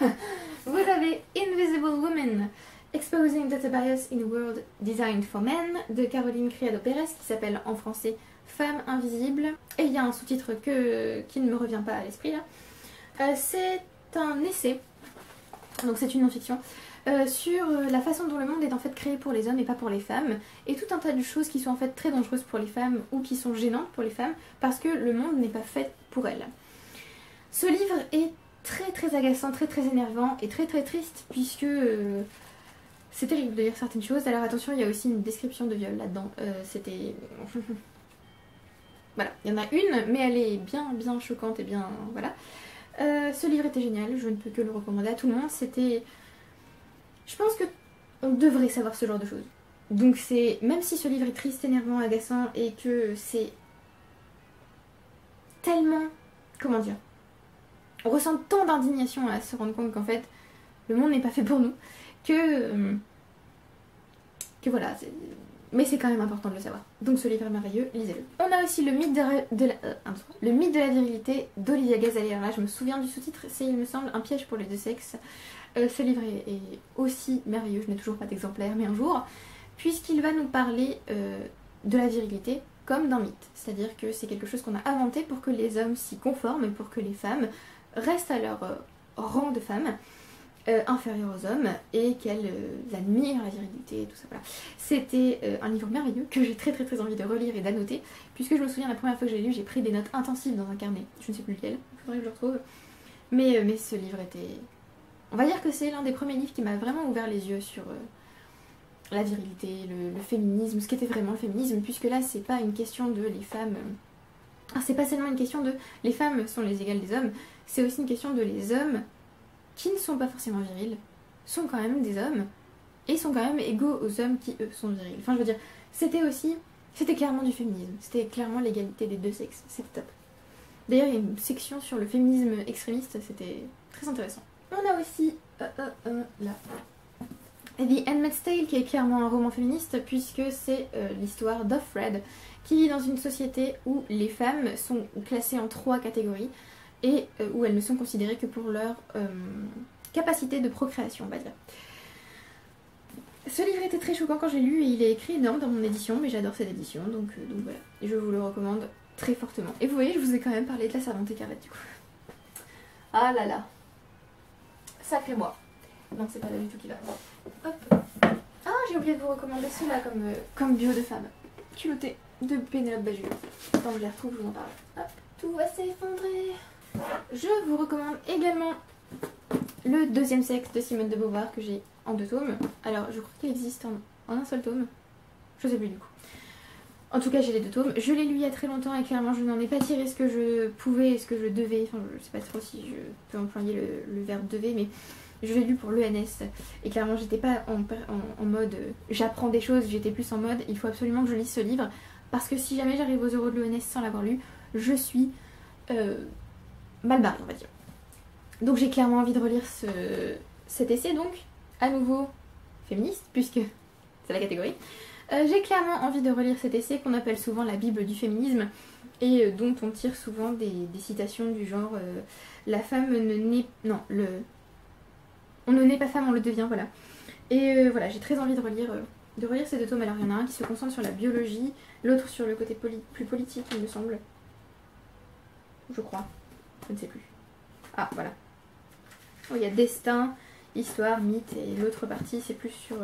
[SPEAKER 1] Vous avez Invisible Woman, Exposing Data Bias in a World Designed for Men, de Caroline Criado Pérez, qui s'appelle en français Femme invisible. Et il y a un sous-titre qui ne me revient pas à l'esprit là. C'est un essai, donc c'est une non-fiction, sur la façon dont le monde est en fait créé pour les hommes et pas pour les femmes, et tout un tas de choses qui sont en fait très dangereuses pour les femmes ou qui sont gênantes pour les femmes parce que le monde n'est pas fait pour elles. Ce livre est très très agaçant, très très énervant et très très triste, puisque c'est terrible de lire certaines choses. Alors attention, il y a aussi une description de viol là-dedans. C'était... voilà, il y en a une, mais elle est bien bien choquante et bien... voilà. Ce livre était génial, je ne peux que le recommander à tout le monde. C'était... Je pense que on devrait savoir ce genre de choses. Donc c'est... Même si ce livre est triste, énervant, agaçant et que c'est tellement... Comment dire? On ressent tant d'indignation à se rendre compte qu'en fait le monde n'est pas fait pour nous que voilà, mais c'est quand même important de le savoir. Donc ce livre est merveilleux, lisez-le. On a aussi le mythe de la virilité d'Olivia Gazali. Alors là je me souviens du sous-titre, c'est il me semble Un piège pour les deux sexes. Ce livre est aussi merveilleux, je n'ai toujours pas d'exemplaire, mais un jour, puisqu'il va nous parler de la virilité comme d'un mythe. C'est-à-dire que c'est quelque chose qu'on a inventé pour que les hommes s'y conforment et pour que les femmes restent à leur rang de femmes, inférieures aux hommes, et qu'elles admirent la virilité et tout ça. Voilà. C'était un livre merveilleux que j'ai très envie de relire et d'annoter, puisque je me souviens la première fois que j'ai lu, j'ai pris des notes intensives dans un carnet. Je ne sais plus lequel, il faudrait que je le retrouve. Mais ce livre était... On va dire que c'est l'un des premiers livres qui m'a vraiment ouvert les yeux sur la virilité, le féminisme, ce qu'était vraiment le féminisme, puisque là c'est pas une question de les femmes... c'est pas seulement une question de les femmes sont les égales des hommes, c'est aussi une question de les hommes qui ne sont pas forcément virils, sont quand même des hommes, et sont quand même égaux aux hommes qui eux sont virils. Enfin je veux dire, c'était clairement du féminisme, c'était clairement l'égalité des deux sexes, c'était top. D'ailleurs il y a une section sur le féminisme extrémiste, c'était très intéressant. On a aussi là The Handmaid's Tale, qui est clairement un roman féministe, puisque c'est l'histoire d'Offred, qui vit dans une société où les femmes sont classées en 3 catégories, et où elles ne sont considérées que pour leur capacité de procréation, on va dire. Ce livre était très choquant quand j'ai lu, et il est écrit énorme dans mon édition, mais j'adore cette édition, donc voilà. Et je vous le recommande très fortement. Et vous voyez, je vous ai quand même parlé de La Servante écarlate du coup. Ah là là. Sacré moi. Non, c'est pas là du tout qui va. Hop. Ah, j'ai oublié de vous recommander ceux-là comme bio de femme. Culotté de Pénélope Bagieux. Quand je les retrouve, je vous en parle. Hop, tout va s'effondrer. Je vous recommande également Le Deuxième Sexe de Simone de Beauvoir, que j'ai en 2 tomes. Alors, je crois qu'il existe en un seul tome. Je sais plus du coup. En tout cas, j'ai les 2 tomes. Je l'ai lu il y a très longtemps et clairement, je n'en ai pas tiré ce que je pouvais et ce que je devais. Enfin, je sais pas trop si je peux employer le verbe devait, mais je l'ai lu pour l'ENS. Et clairement, j'étais pas en mode j'apprends des choses, j'étais plus en mode il faut absolument que je lise ce livre. Parce que si jamais j'arrive aux euros de l'ENS sans l'avoir lu, je suis mal barrée, on va dire. Donc j'ai clairement envie de relire cet essai, donc à nouveau féministe, puisque c'est la catégorie. J'ai clairement envie de relire cet essai qu'on appelle souvent la Bible du féminisme et dont on tire souvent des citations du genre la femme ne naît... Non, on ne naît pas femme, on le devient, voilà. Et voilà, j'ai très envie de relire ces 2 tomes. Alors il y en a un qui se concentre sur la biologie, l'autre sur le côté plus politique, il me semble. Je crois, je ne sais plus. Ah, voilà. Oh, il y a destin, histoire, mythe, et l'autre partie c'est plus sur...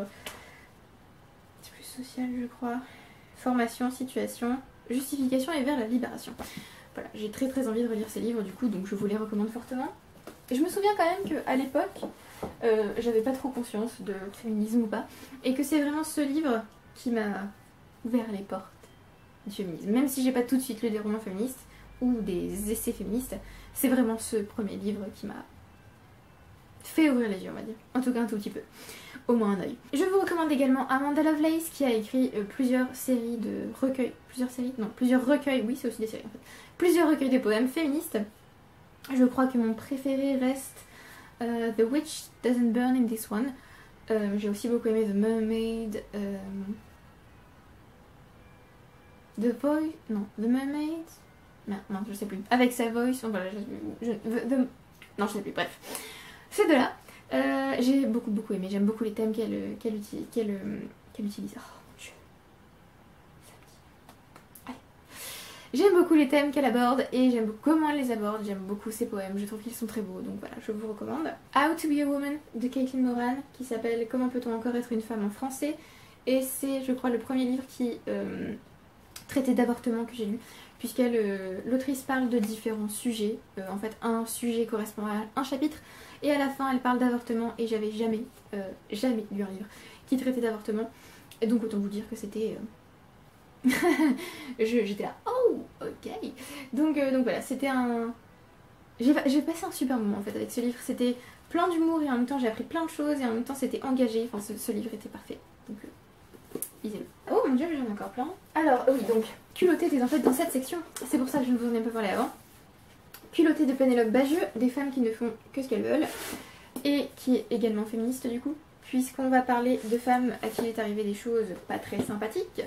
[SPEAKER 1] social, je crois. Formation, situation, justification et vers la libération. Voilà, j'ai très envie de relire ces livres du coup, donc je vous les recommande fortement. Et je me souviens quand même qu'à l'époque, j'avais pas trop conscience de féminisme ou pas, et que c'est vraiment ce livre qui m'a ouvert les portes du féminisme. Même si j'ai pas tout de suite lu des romans féministes ou des essais féministes, c'est vraiment ce premier livre qui m'a fait ouvrir les yeux, on va dire. En tout cas un tout petit peu. Au moins un œil. Je vous recommande également Amanda Lovelace qui a écrit plusieurs séries de recueils. Plusieurs recueils, oui c'est aussi des séries en fait. Plusieurs recueils de poèmes féministes. Je crois que mon préféré reste The Witch Doesn't Burn in This One. J'ai aussi beaucoup aimé The Mermaid. The Mermaid. Non, je sais plus. Avec sa voice. Donc voilà, non, je sais plus, bref. Ces 2-là. J'ai beaucoup aimé, j'aime beaucoup les thèmes qu'elle utilise. Oh mon dieu. Allez. J'aime beaucoup les thèmes qu'elle aborde et j'aime beaucoup comment elle les aborde, j'aime beaucoup ses poèmes, je trouve qu'ils sont très beaux, donc voilà, je vous recommande. How to be a Woman de Caitlin Moran, qui s'appelle Comment peut-on encore être une femme en français, et c'est je crois le premier livre qui traitait d'avortement que j'ai lu, l'autrice parle de différents sujets, en fait un sujet correspond à un chapitre, et à la fin elle parle d'avortement, et j'avais jamais lu un livre qui traitait d'avortement, et donc autant vous dire que c'était... j'étais là, oh ok, donc voilà, c'était un... J'ai passé un super moment en fait avec ce livre, c'était plein d'humour et en même temps j'ai appris plein de choses et en même temps c'était engagé, enfin ce livre était parfait, donc lisez-le. Oh mon dieu, j'en ai encore plein. Alors oui, donc Culotté était en fait dans cette section, c'est pour ça que je ne vous en ai pas parlé avant. Culotté de Pénélope Bagieux, des femmes qui ne font que ce qu'elles veulent, et qui est également féministe du coup, puisqu'on va parler de femmes à qui il est arrivé des choses pas très sympathiques.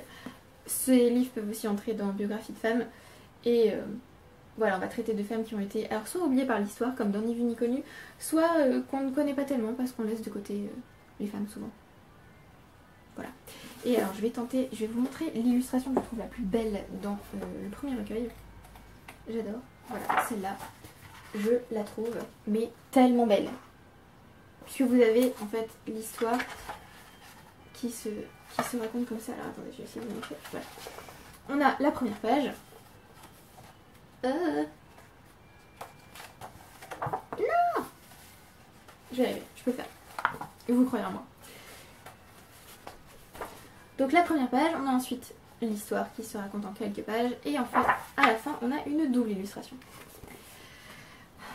[SPEAKER 1] Ces livres peuvent aussi entrer dans biographie de femmes, et voilà, on va traiter de femmes qui ont été alors soit oubliées par l'histoire, comme dans Ni vu ni connu, soit qu'on ne connaît pas tellement parce qu'on laisse de côté les femmes souvent. Voilà. Et alors je vais vous montrer l'illustration que je trouve la plus belle dans le premier recueil. J'adore. Voilà, celle-là, je la trouve mais tellement belle. Puisque vous avez en fait l'histoire qui se raconte comme ça. Alors attendez, je vais essayer de vous montrer. Voilà. On a la première page. Non, je vais arriver, je peux le faire. Vous croyez en moi. Donc la première page, on a ensuite l'histoire qui se raconte en quelques pages. Et enfin, à la fin, on a une double illustration.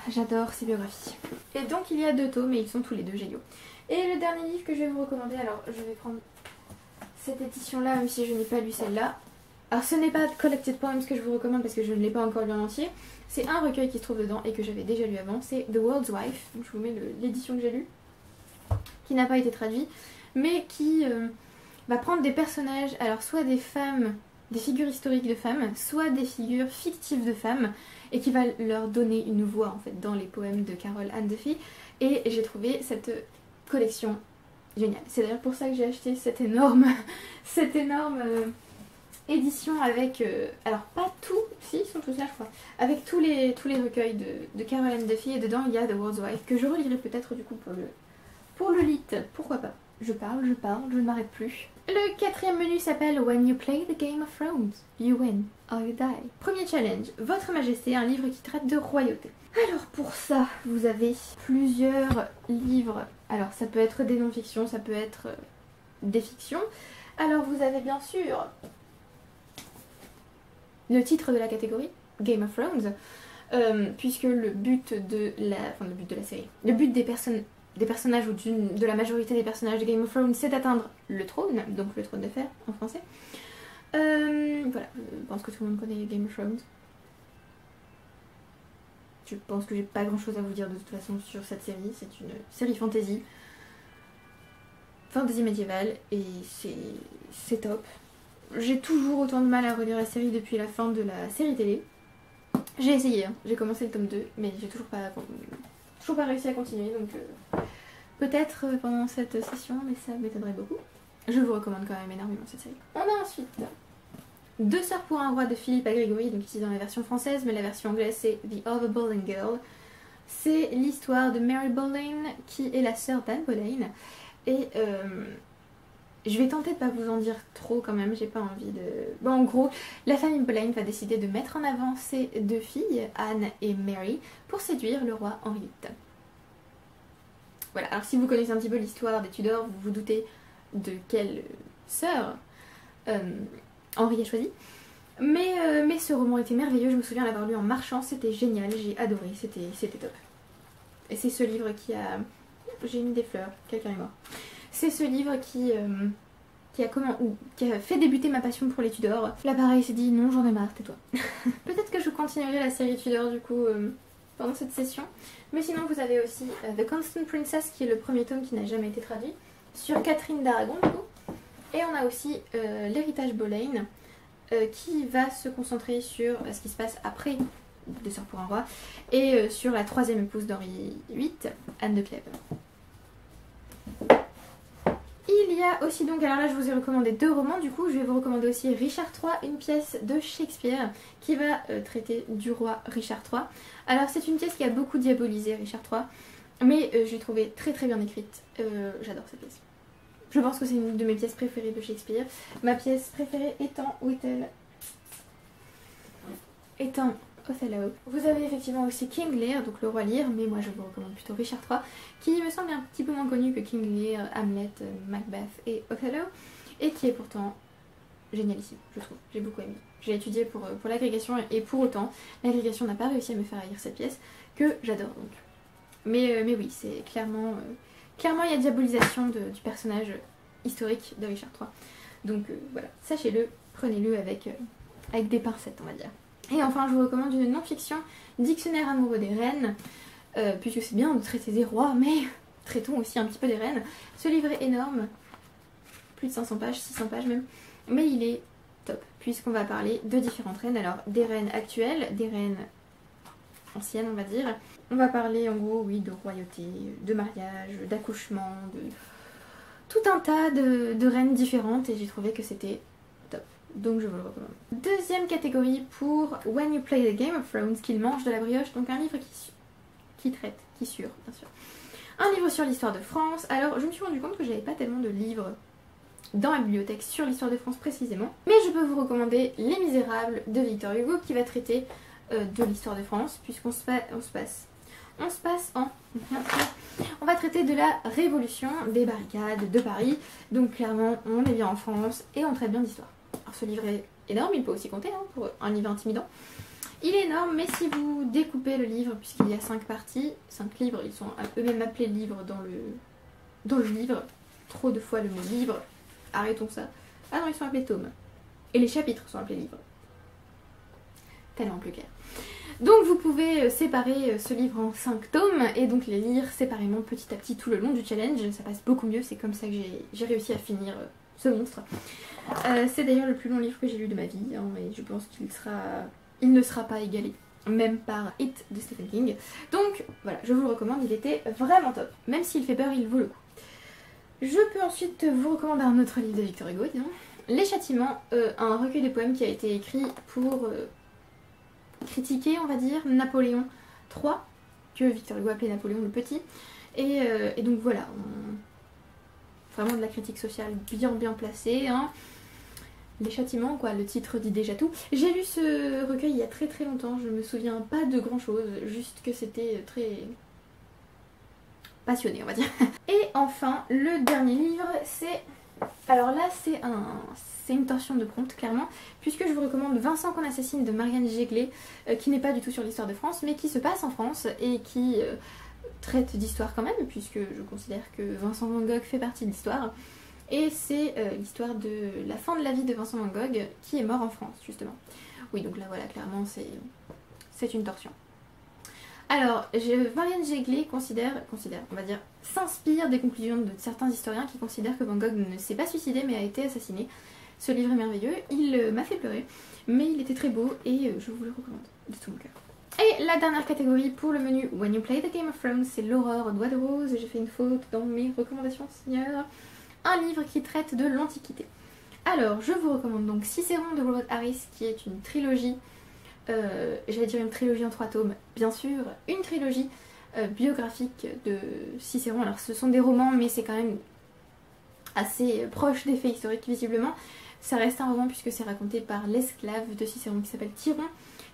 [SPEAKER 1] J'adore ces biographies. Et donc il y a 2 tomes, mais ils sont tous les 2 géniaux. Et le dernier livre que je vais vous recommander, alors je vais prendre cette édition-là, même si je n'ai pas lu celle-là. Alors ce n'est pas Collected Poems que je vous recommande parce que je ne l'ai pas encore lu en entier. C'est un recueil qui se trouve dedans et que j'avais déjà lu avant. C'est The World's Wife. Donc je vous mets l'édition que j'ai lue, qui n'a pas été traduite, mais qui va prendre des personnages, alors soit des femmes, des figures historiques de femmes, soit des figures fictives de femmes, et qui va leur donner une voix en fait dans les poèmes de Carol Anne Duffy. Et j'ai trouvé cette collection géniale. C'est d'ailleurs pour ça que j'ai acheté cette énorme édition avec, alors pas tout, si ils sont tous là je crois, avec tous les recueils de Carol Anne Duffy, et dedans il y a The World's Wife, que je relirai peut-être du coup pour le lit, pourquoi pas. Je parle, je ne m'arrête plus. Le 4e menu s'appelle When you play the Game of Thrones, you win or you die. Premier challenge, Votre Majesté, un livre qui traite de royauté. Alors pour ça, vous avez plusieurs livres. Alors ça peut être des non-fictions, ça peut être des fictions. Alors vous avez bien sûr le titre de la catégorie, Game of Thrones, puisque le but de la série, le but des personnages ou de la majorité des personnages de Game of Thrones, c'est d'atteindre le trône, donc le trône de fer en français. Voilà, je pense que tout le monde connaît Game of Thrones. Je pense que j'ai pas grand chose à vous dire de toute façon sur cette série. C'est une série fantasy médiévale et c'est top. J'ai toujours autant de mal à relire la série depuis la fin de la série télé. J'ai essayé, hein. J'ai commencé le tome 2, mais j'ai toujours pas réussi à continuer, donc peut-être pendant cette session, mais ça m'étonnerait beaucoup. Je vous recommande quand même énormément cette série. On a ensuite 2 sœurs pour un roi de Philippe à Grégory, donc ici dans la version française, mais la version anglaise c'est The Other Boleyn Girl. C'est l'histoire de Mary Boleyn qui est la sœur d'Anne Boleyn. Et je vais tenter de pas vous en dire trop quand même, j'ai pas envie de... Bon, en gros, la famille Boleyn va décider de mettre en avant ses 2 filles, Anne et Mary, pour séduire le roi Henri VIII. Voilà, alors si vous connaissez un petit peu l'histoire des Tudors, vous vous doutez de quelle sœur Henri a choisi. Mais ce roman était merveilleux, je me souviens l'avoir lu en marchant, c'était génial, j'ai adoré, c'était top. Et c'est ce livre qui a... J'ai mis des fleurs, quelqu'un est mort. C'est ce livre qui a fait débuter ma passion pour les Tudors. Là pareil, il s'est dit non, j'en ai marre, tais-toi. Peut-être que je continuerai la série Tudor du coup pendant cette session. Mais sinon vous avez aussi The Constant Princess qui est le premier tome qui n'a jamais été traduit, sur Catherine d'Aragon du coup. Et on a aussi L'Héritage Boleyn qui va se concentrer sur ce qui se passe après 2 sœurs pour un roi et sur la 3e épouse d'Henri VIII, Anne de Clèves. Il y a aussi donc, alors là je vous ai recommandé 2 romans, du coup je vais vous recommander aussi Richard III, une pièce de Shakespeare qui va traiter du roi Richard III. Alors c'est une pièce qui a beaucoup diabolisé Richard III, mais je l'ai trouvée très très bien écrite, j'adore cette pièce. Je pense que c'est une de mes pièces préférées de Shakespeare, ma pièce préférée étant Othello. Vous avez effectivement aussi King Lear, donc le roi Lear, mais moi je vous recommande plutôt Richard III, qui me semble un petit peu moins connu que King Lear, Hamlet, Macbeth et Othello, et qui est pourtant génialissime, je trouve. J'ai beaucoup aimé. J'ai étudié pour l'agrégation, et pour autant, l'agrégation n'a pas réussi à me faire lire cette pièce, que j'adore donc. Mais oui, c'est clairement il y a diabolisation du personnage historique de Richard III. Donc voilà, sachez-le, prenez-le avec des pincettes, on va dire. Et enfin, je vous recommande une non-fiction, Dictionnaire amoureux des reines, puisque c'est bien de traiter des rois, mais traitons aussi un petit peu des reines. Ce livre est énorme, plus de 500 pages, 600 pages même, mais il est top, puisqu'on va parler de différentes reines. Alors, des reines actuelles, des reines ancienne on va dire. On va parler en gros oui de royauté, de mariage, d'accouchement, de tout un tas de reines différentes et j'ai trouvé que c'était top. Donc je vous le recommande. Deuxième catégorie pour When You Play the Game of Thrones, qu'il mange de la brioche, donc un livre qui traite, qui sure bien sûr. Un livre sur l'histoire de France. Alors je me suis rendu compte que j'avais pas tellement de livres dans ma bibliothèque sur l'histoire de France précisément. Mais je peux vous recommander Les Misérables de Victor Hugo qui va traiter de l'histoire de France puisqu'on se passe en... On va traiter de la révolution des barricades de Paris. Donc clairement on est bien en France et on traite bien d'histoire. Alors ce livre est énorme, il peut aussi compter hein, pour un livre intimidant. Il est énorme mais si vous découpez le livre, puisqu'il y a 5 parties, 5 livres, ils sont eux-mêmes appelés livres dans le livre. Trop de fois le mot livre. Arrêtons ça. Ah non, ils sont appelés tomes. Et les chapitres sont appelés livres. Tellement plus clair. Donc vous pouvez séparer ce livre en 5 tomes et donc les lire séparément petit à petit tout le long du challenge. Ça passe beaucoup mieux, c'est comme ça que j'ai réussi à finir ce monstre. C'est d'ailleurs le plus long livre que j'ai lu de ma vie hein, et je pense qu'il ne sera pas égalé. Même par It de Stephen King. Donc voilà, je vous le recommande, il était vraiment top. Même s'il fait peur, il vaut le coup. Je peux ensuite vous recommander un autre livre de Victor Hugo, disons. Les Châtiments, un recueil de poèmes qui a été écrit pour critiquer, on va dire, Napoléon III, que Victor Hugo appelait Napoléon le Petit. Et donc voilà, vraiment de la critique sociale bien placée. Hein. Les Châtiments, quoi, le titre dit déjà tout. J'ai lu ce recueil il y a très longtemps, je me souviens pas de grand chose, juste que c'était très... passionné on va dire. Et enfin le dernier livre c'est... Alors là c'est une torsion de prompt clairement, puisque je vous recommande Vincent qu'on assassine de Marianne Jéglet, qui n'est pas du tout sur l'histoire de France mais qui se passe en France et qui traite d'histoire quand même, puisque je considère que Vincent Van Gogh fait partie de l'histoire. Et c'est l'histoire de la fin de la vie de Vincent Van Gogh qui est mort en France justement. Oui donc là voilà clairement c'est une torsion. Alors, Marianne Jéglet on va dire, s'inspire des conclusions de certains historiens qui considèrent que Van Gogh ne s'est pas suicidé mais a été assassiné. Ce livre est merveilleux, il m'a fait pleurer, mais il était très beau et je vous le recommande de tout mon cœur. Et la dernière catégorie pour le menu When You Play the Game of Thrones, c'est L'Aurore aux doigts de rose. J'ai fait une faute dans mes recommandations, seigneur. Un livre qui traite de l'Antiquité. Alors, je vous recommande donc Cicéron de Robert Harris, qui est une trilogie. J'allais dire une trilogie en 3 tomes, bien sûr, une trilogie biographique de Cicéron. Alors ce sont des romans mais c'est quand même assez proche des faits historiques visiblement. Ça reste un roman puisque c'est raconté par l'esclave de Cicéron qui s'appelle Tyron.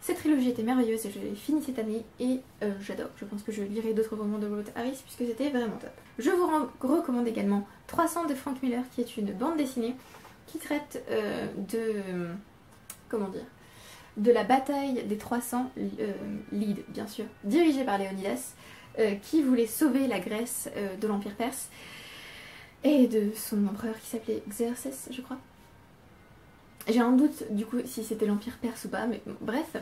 [SPEAKER 1] Cette trilogie était merveilleuse et je l'ai finie cette année et j'adore. Je pense que je lirai d'autres romans de Robert Harris puisque c'était vraiment top. Je vous recommande également 300 de Frank Miller qui est une bande dessinée qui traite de la bataille des 300 Lydes, bien sûr, dirigée par Léonidas, qui voulait sauver la Grèce de l'Empire perse et de son empereur qui s'appelait Xerxès, je crois. J'ai un doute du coup si c'était l'Empire perse ou pas, mais bon, bref.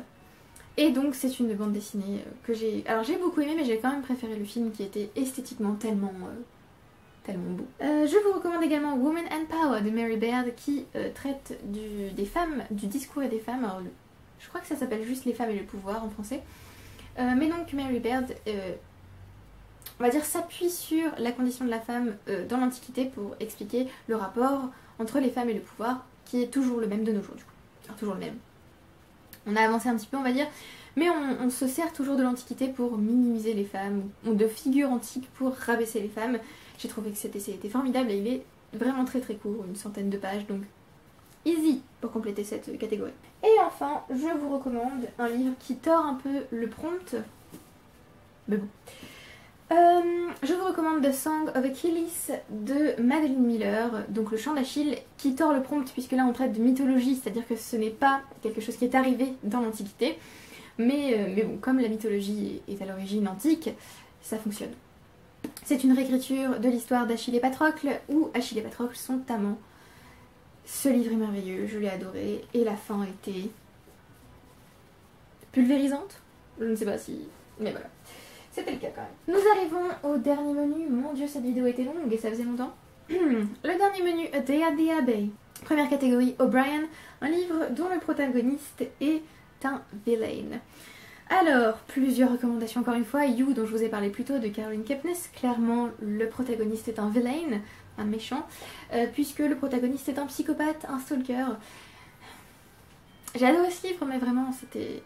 [SPEAKER 1] Et donc c'est une bande dessinée que j'ai... Alors j'ai beaucoup aimé mais j'ai quand même préféré le film qui était esthétiquement tellement beau. Je vous recommande également Woman and Power de Mary Baird qui traite des femmes, du discours et des femmes. Alors, je crois que ça s'appelle juste Les femmes et le pouvoir en français. Mais donc Mary Baird, on va dire, s'appuie sur la condition de la femme dans l'Antiquité pour expliquer le rapport entre les femmes et le pouvoir, qui est toujours le même de nos jours du coup. Alors, toujours le même. On a avancé un petit peu on va dire, mais on se sert toujours de l'Antiquité pour minimiser les femmes, ou de figures antiques pour rabaisser les femmes. J'ai trouvé que cet essai était formidable et il est vraiment très court, une centaine de pages, donc easy pour compléter cette catégorie. Et enfin, je vous recommande un livre qui tord un peu le prompt, mais bon. Je vous recommande The Song of Achilles de Madeline Miller, donc le chant d'Achille, qui tord le prompt puisque là on traite de mythologie, c'est-à-dire que ce n'est pas quelque chose qui est arrivé dans l'Antiquité, mais bon, comme la mythologie est à l'origine antique, ça fonctionne. C'est une réécriture de l'histoire d'Achille et Patrocle, où Achille et Patrocle sont amants. Ce livre est merveilleux, je l'ai adoré, et la fin était pulvérisante. Je ne sais pas si... mais voilà. C'était le cas quand même. Nous arrivons au dernier menu. Mon dieu, cette vidéo était longue et ça faisait longtemps. Le dernier menu, A Day at the Abbey. Première catégorie, O'Brien, un livre dont le protagoniste est un villain. Alors, plusieurs recommandations encore une fois. You, dont je vous ai parlé plus tôt, de Caroline Kepnes. Clairement, le protagoniste est un villain, un méchant, puisque le protagoniste est un psychopathe, un stalker. J'ai adoré ce livre, mais vraiment, c'était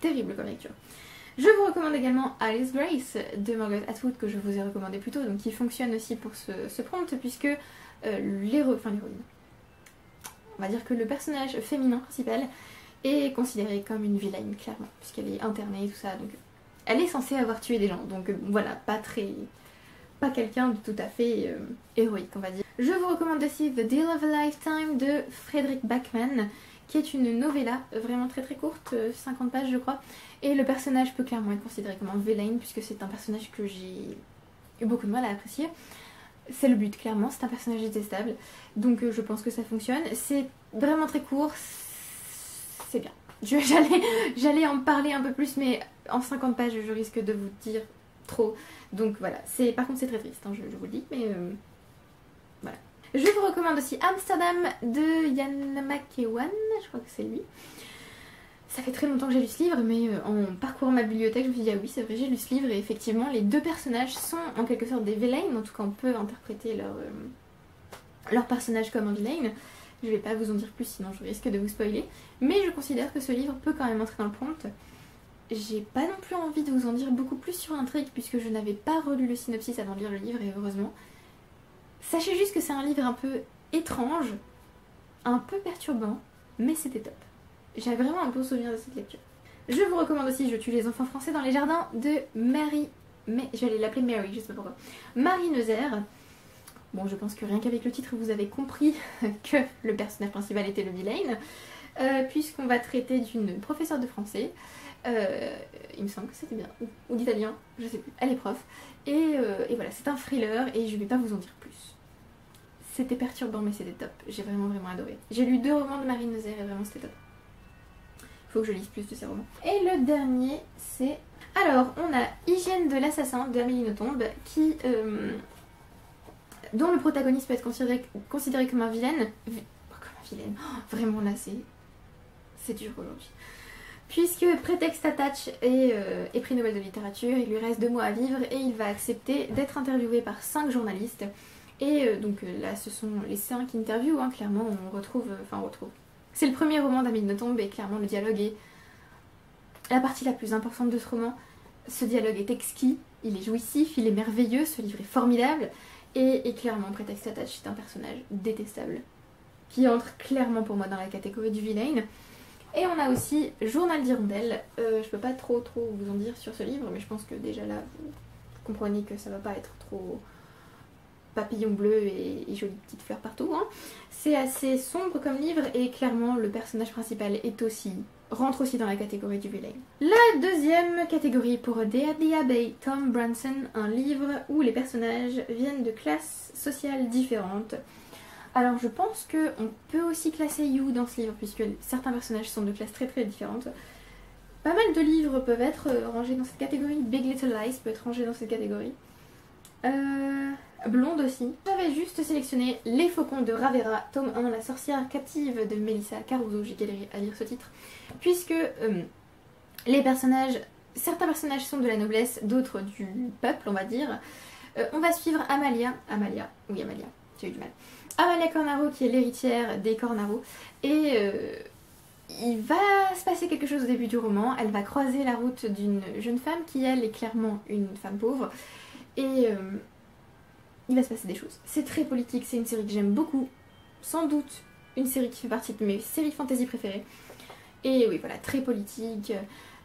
[SPEAKER 1] terrible comme lecture. Je vous recommande également Alice Grace de Margaret Atwood, que je vous ai recommandé plus tôt, donc qui fonctionne aussi pour ce prompt, puisque l'héroïne, on va dire que le personnage féminin principal est considéré comme une vilaine, clairement, puisqu'elle est internée et tout ça, donc elle est censée avoir tué des gens, donc voilà, pas quelqu'un de tout à fait héroïque, on va dire. Je vous recommande aussi The Deal of a Lifetime de Frederick Backman, qui est une novella vraiment très très courte, 50 pages je crois, et le personnage peut clairement être considéré comme un villain, puisque c'est un personnage que j'ai eu beaucoup de mal à apprécier. C'est le but, clairement, c'est un personnage détestable, donc je pense que ça fonctionne. C'est vraiment très court, c'est bien. J'allais en parler un peu plus, mais en 50 pages je risque de vous dire trop, donc voilà. Par contre c'est très triste, hein, je vous le dis, mais voilà. Je vous recommande aussi Amsterdam de Yann McEwan, je crois que c'est lui. Ça fait très longtemps que j'ai lu ce livre, mais en parcourant ma bibliothèque, je me suis dit ah oui c'est vrai, j'ai lu ce livre, et effectivement les deux personnages sont en quelque sorte des villains, en tout cas on peut interpréter leur personnage comme un villain. Je vais pas vous en dire plus sinon je risque de vous spoiler, mais je considère que ce livre peut quand même entrer dans le prompt. J'ai pas non plus envie de vous en dire beaucoup plus sur l'intrigue, puisque je n'avais pas relu le synopsis avant de lire le livre, et heureusement. Sachez juste que c'est un livre un peu étrange, un peu perturbant, mais c'était top. J'ai vraiment un bon souvenir de cette lecture. Je vous recommande aussi Je tue les enfants français dans les jardins de Mary... Mais je vais aller l'appeler Mary, je sais pas pourquoi. Marie Neuser. Bon, je pense que rien qu'avec le titre, vous avez compris que le personnage principal était le vilain, puisqu'on va traiter d'une professeure de français. Il me semble que c'était bien, ou d'italien, je sais plus. Elle est prof. Et voilà, c'est un thriller et je vais pas vous en dire plus. C'était perturbant mais c'était top. J'ai vraiment adoré. J'ai lu 2 romans de Marie Neuser et vraiment c'était top. Faut que je lise plus de ces romans. Et le dernier c'est... Alors, on a Hygiène de l'assassin de Amélie Nothomb, dont le protagoniste peut être considéré comme un vilain. Vraiment là c'est dur aujourd'hui. Puisque Prétexte Attach est prix Nobel de littérature, il lui reste 2 mois à vivre et il va accepter d'être interviewé par 5 journalistes. Et donc là ce sont les 5 interviews, hein, clairement on retrouve... C'est le premier roman d'Amélie Nothomb et clairement le dialogue est la partie la plus importante de ce roman. Ce dialogue est exquis, il est jouissif, il est merveilleux, ce livre est formidable. Et clairement Prétexte Attach est un personnage détestable, qui entre clairement pour moi dans la catégorie du vilain. Et on a aussi Journal d'Hirondelle. Je peux pas trop vous en dire sur ce livre, mais je pense que déjà là vous comprenez que ça va pas être trop papillon bleu et jolies petites fleurs partout, hein. C'est assez sombre comme livre et clairement le personnage principal rentre aussi dans la catégorie du vilain. La deuxième catégorie pour Day at the Abbey, Tom Branson, un livre où les personnages viennent de classes sociales différentes. Alors je pense qu'on peut aussi classer You dans ce livre, puisque certains personnages sont de classes très différentes. Pas mal de livres peuvent être rangés dans cette catégorie. Big Little Lies peut être rangé dans cette catégorie. Blonde aussi. J'avais juste sélectionné Les Faucons de Ravera, tome 1, La sorcière captive de Melissa Caruso. J'ai galéré à lire ce titre. Puisque certains personnages sont de la noblesse, d'autres du peuple, on va dire. On va suivre Amalia, j'ai eu du mal. Amalia Cornaro qui est l'héritière des Cornaro. Et il va se passer quelque chose au début du roman. Elle va croiser la route d'une jeune femme qui, elle, est clairement une femme pauvre. Et il va se passer des choses. C'est très politique, c'est une série que j'aime beaucoup. Sans doute une série qui fait partie de mes séries fantasy préférées. Et oui, voilà, très politique,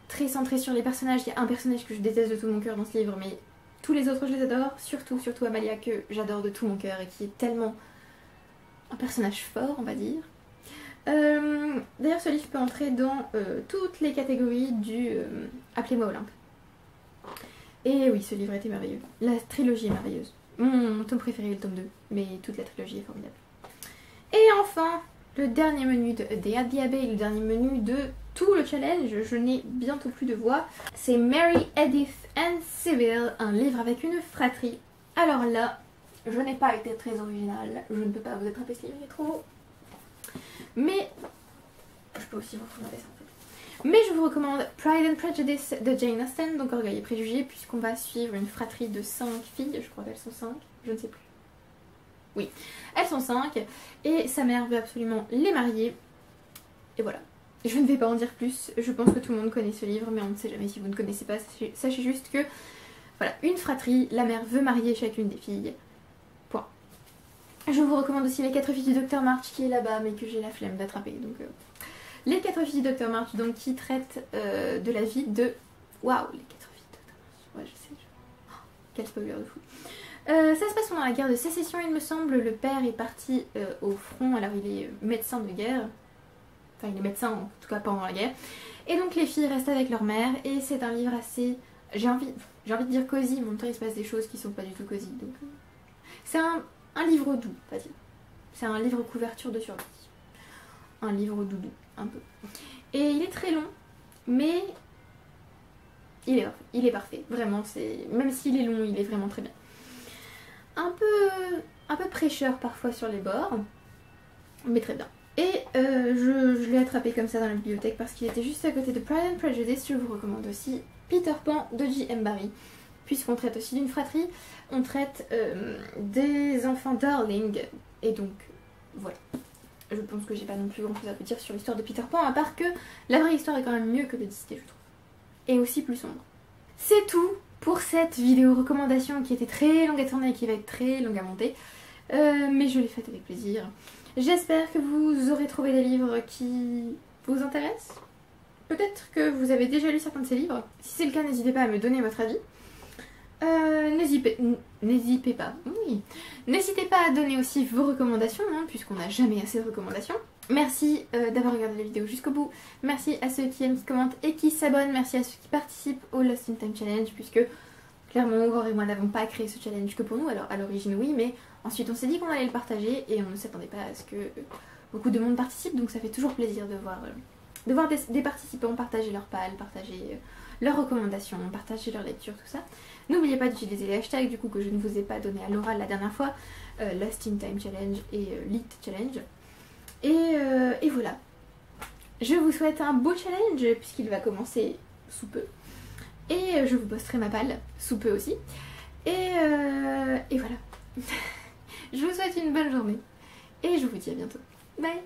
[SPEAKER 1] très centrée sur les personnages. Il y a un personnage que je déteste de tout mon cœur dans ce livre, mais tous les autres je les adore. Surtout Amalia que j'adore de tout mon cœur et qui est tellement un personnage fort, on va dire. D'ailleurs, ce livre peut entrer dans toutes les catégories du Appelez-moi Olympe. Et oui, ce livre était merveilleux. La trilogie est merveilleuse. Mon tome préféré est le tome 2, mais toute la trilogie est formidable. Et enfin, le dernier menu de Day at the Abbey, le dernier menu de tout le challenge, je n'ai bientôt plus de voix. C'est Mary, Edith and Sybil, un livre avec une fratrie. Alors là, je n'ai pas été très originale, je ne peux pas vous attraper ce livre, il est trop beau. Mais, je peux aussi vous montrer ça en fait. Mais je vous recommande Pride and Prejudice de Jane Austen, donc Orgueil et Préjugés, puisqu'on va suivre une fratrie de 5 filles, je crois qu'elles sont 5, je ne sais plus. Oui, elles sont 5, et sa mère veut absolument les marier. Et voilà. Je ne vais pas en dire plus, je pense que tout le monde connaît ce livre, mais on ne sait jamais si vous ne connaissez pas, sachez juste que, voilà, une fratrie, la mère veut marier chacune des filles. Point. Je vous recommande aussi Les 4 filles du Docteur March qui est là-bas, mais que j'ai la flemme d'attraper, donc... Les 4 filles du Docteur March, donc qui traitent de la vie de... Waouh, les 4 filles du Docteur March, ouais je sais, oh, quel spoiler de fou. Ça se passe pendant la guerre de Sécession, il me semble, le père est parti au front, alors il est médecin de guerre, enfin il est médecin en tout cas pendant la guerre, et donc les filles restent avec leur mère, et c'est un livre assez... J'ai envie de dire cosy, mais en même temps il se passe des choses qui sont pas du tout cosy, donc... C'est un livre doux, pas dire. C'est un livre couverture de survie. Un livre doudou, un peu. Et il est très long, mais il est parfait. Vraiment, même s'il est long, il est vraiment très bien. Un peu prêcheur parfois sur les bords, mais très bien. Et je l'ai attrapé comme ça dans la bibliothèque parce qu'il était juste à côté de Pride and Prejudice. Je vous recommande aussi Peter Pan de J.M. Barrie, puisqu'on traite aussi d'une fratrie. On traite des enfants darling, et donc voilà. Je pense que j'ai pas non plus grand chose à vous dire sur l'histoire de Peter Pan, à part que la vraie histoire est quand même mieux que le Disney, je trouve. Et aussi plus sombre. C'est tout pour cette vidéo recommandation qui était très longue à tourner et qui va être très longue à monter. Mais je l'ai faite avec plaisir. J'espère que vous aurez trouvé des livres qui vous intéressent. Peut-être que vous avez déjà lu certains de ces livres. Si c'est le cas, n'hésitez pas à me donner votre avis. N'hésitez pas, oui. N'hésitez pas à donner aussi vos recommandations, hein, puisqu'on n'a jamais assez de recommandations. Merci d'avoir regardé la vidéo jusqu'au bout. Merci à ceux qui aiment, qui commentent et qui s'abonnent. Merci à ceux qui participent au Lost in Time Challenge, puisque clairement Aurore et moi n'avons pas créé ce challenge que pour nous. Alors à l'origine oui, mais ensuite on s'est dit qu'on allait le partager et on ne s'attendait pas à ce que beaucoup de monde participe. Donc ça fait toujours plaisir de voir des participants partager leur pal, partager leurs recommandations, partager leurs lectures, tout ça. N'oubliez pas d'utiliser les hashtags du coup que je ne vous ai pas donné à l'oral la dernière fois, Lost in Time Challenge et Lit Challenge. Et voilà. Je vous souhaite un beau challenge puisqu'il va commencer sous peu. Et je vous posterai ma palle sous peu aussi. Et voilà. Je vous souhaite une bonne journée. Et je vous dis à bientôt. Bye.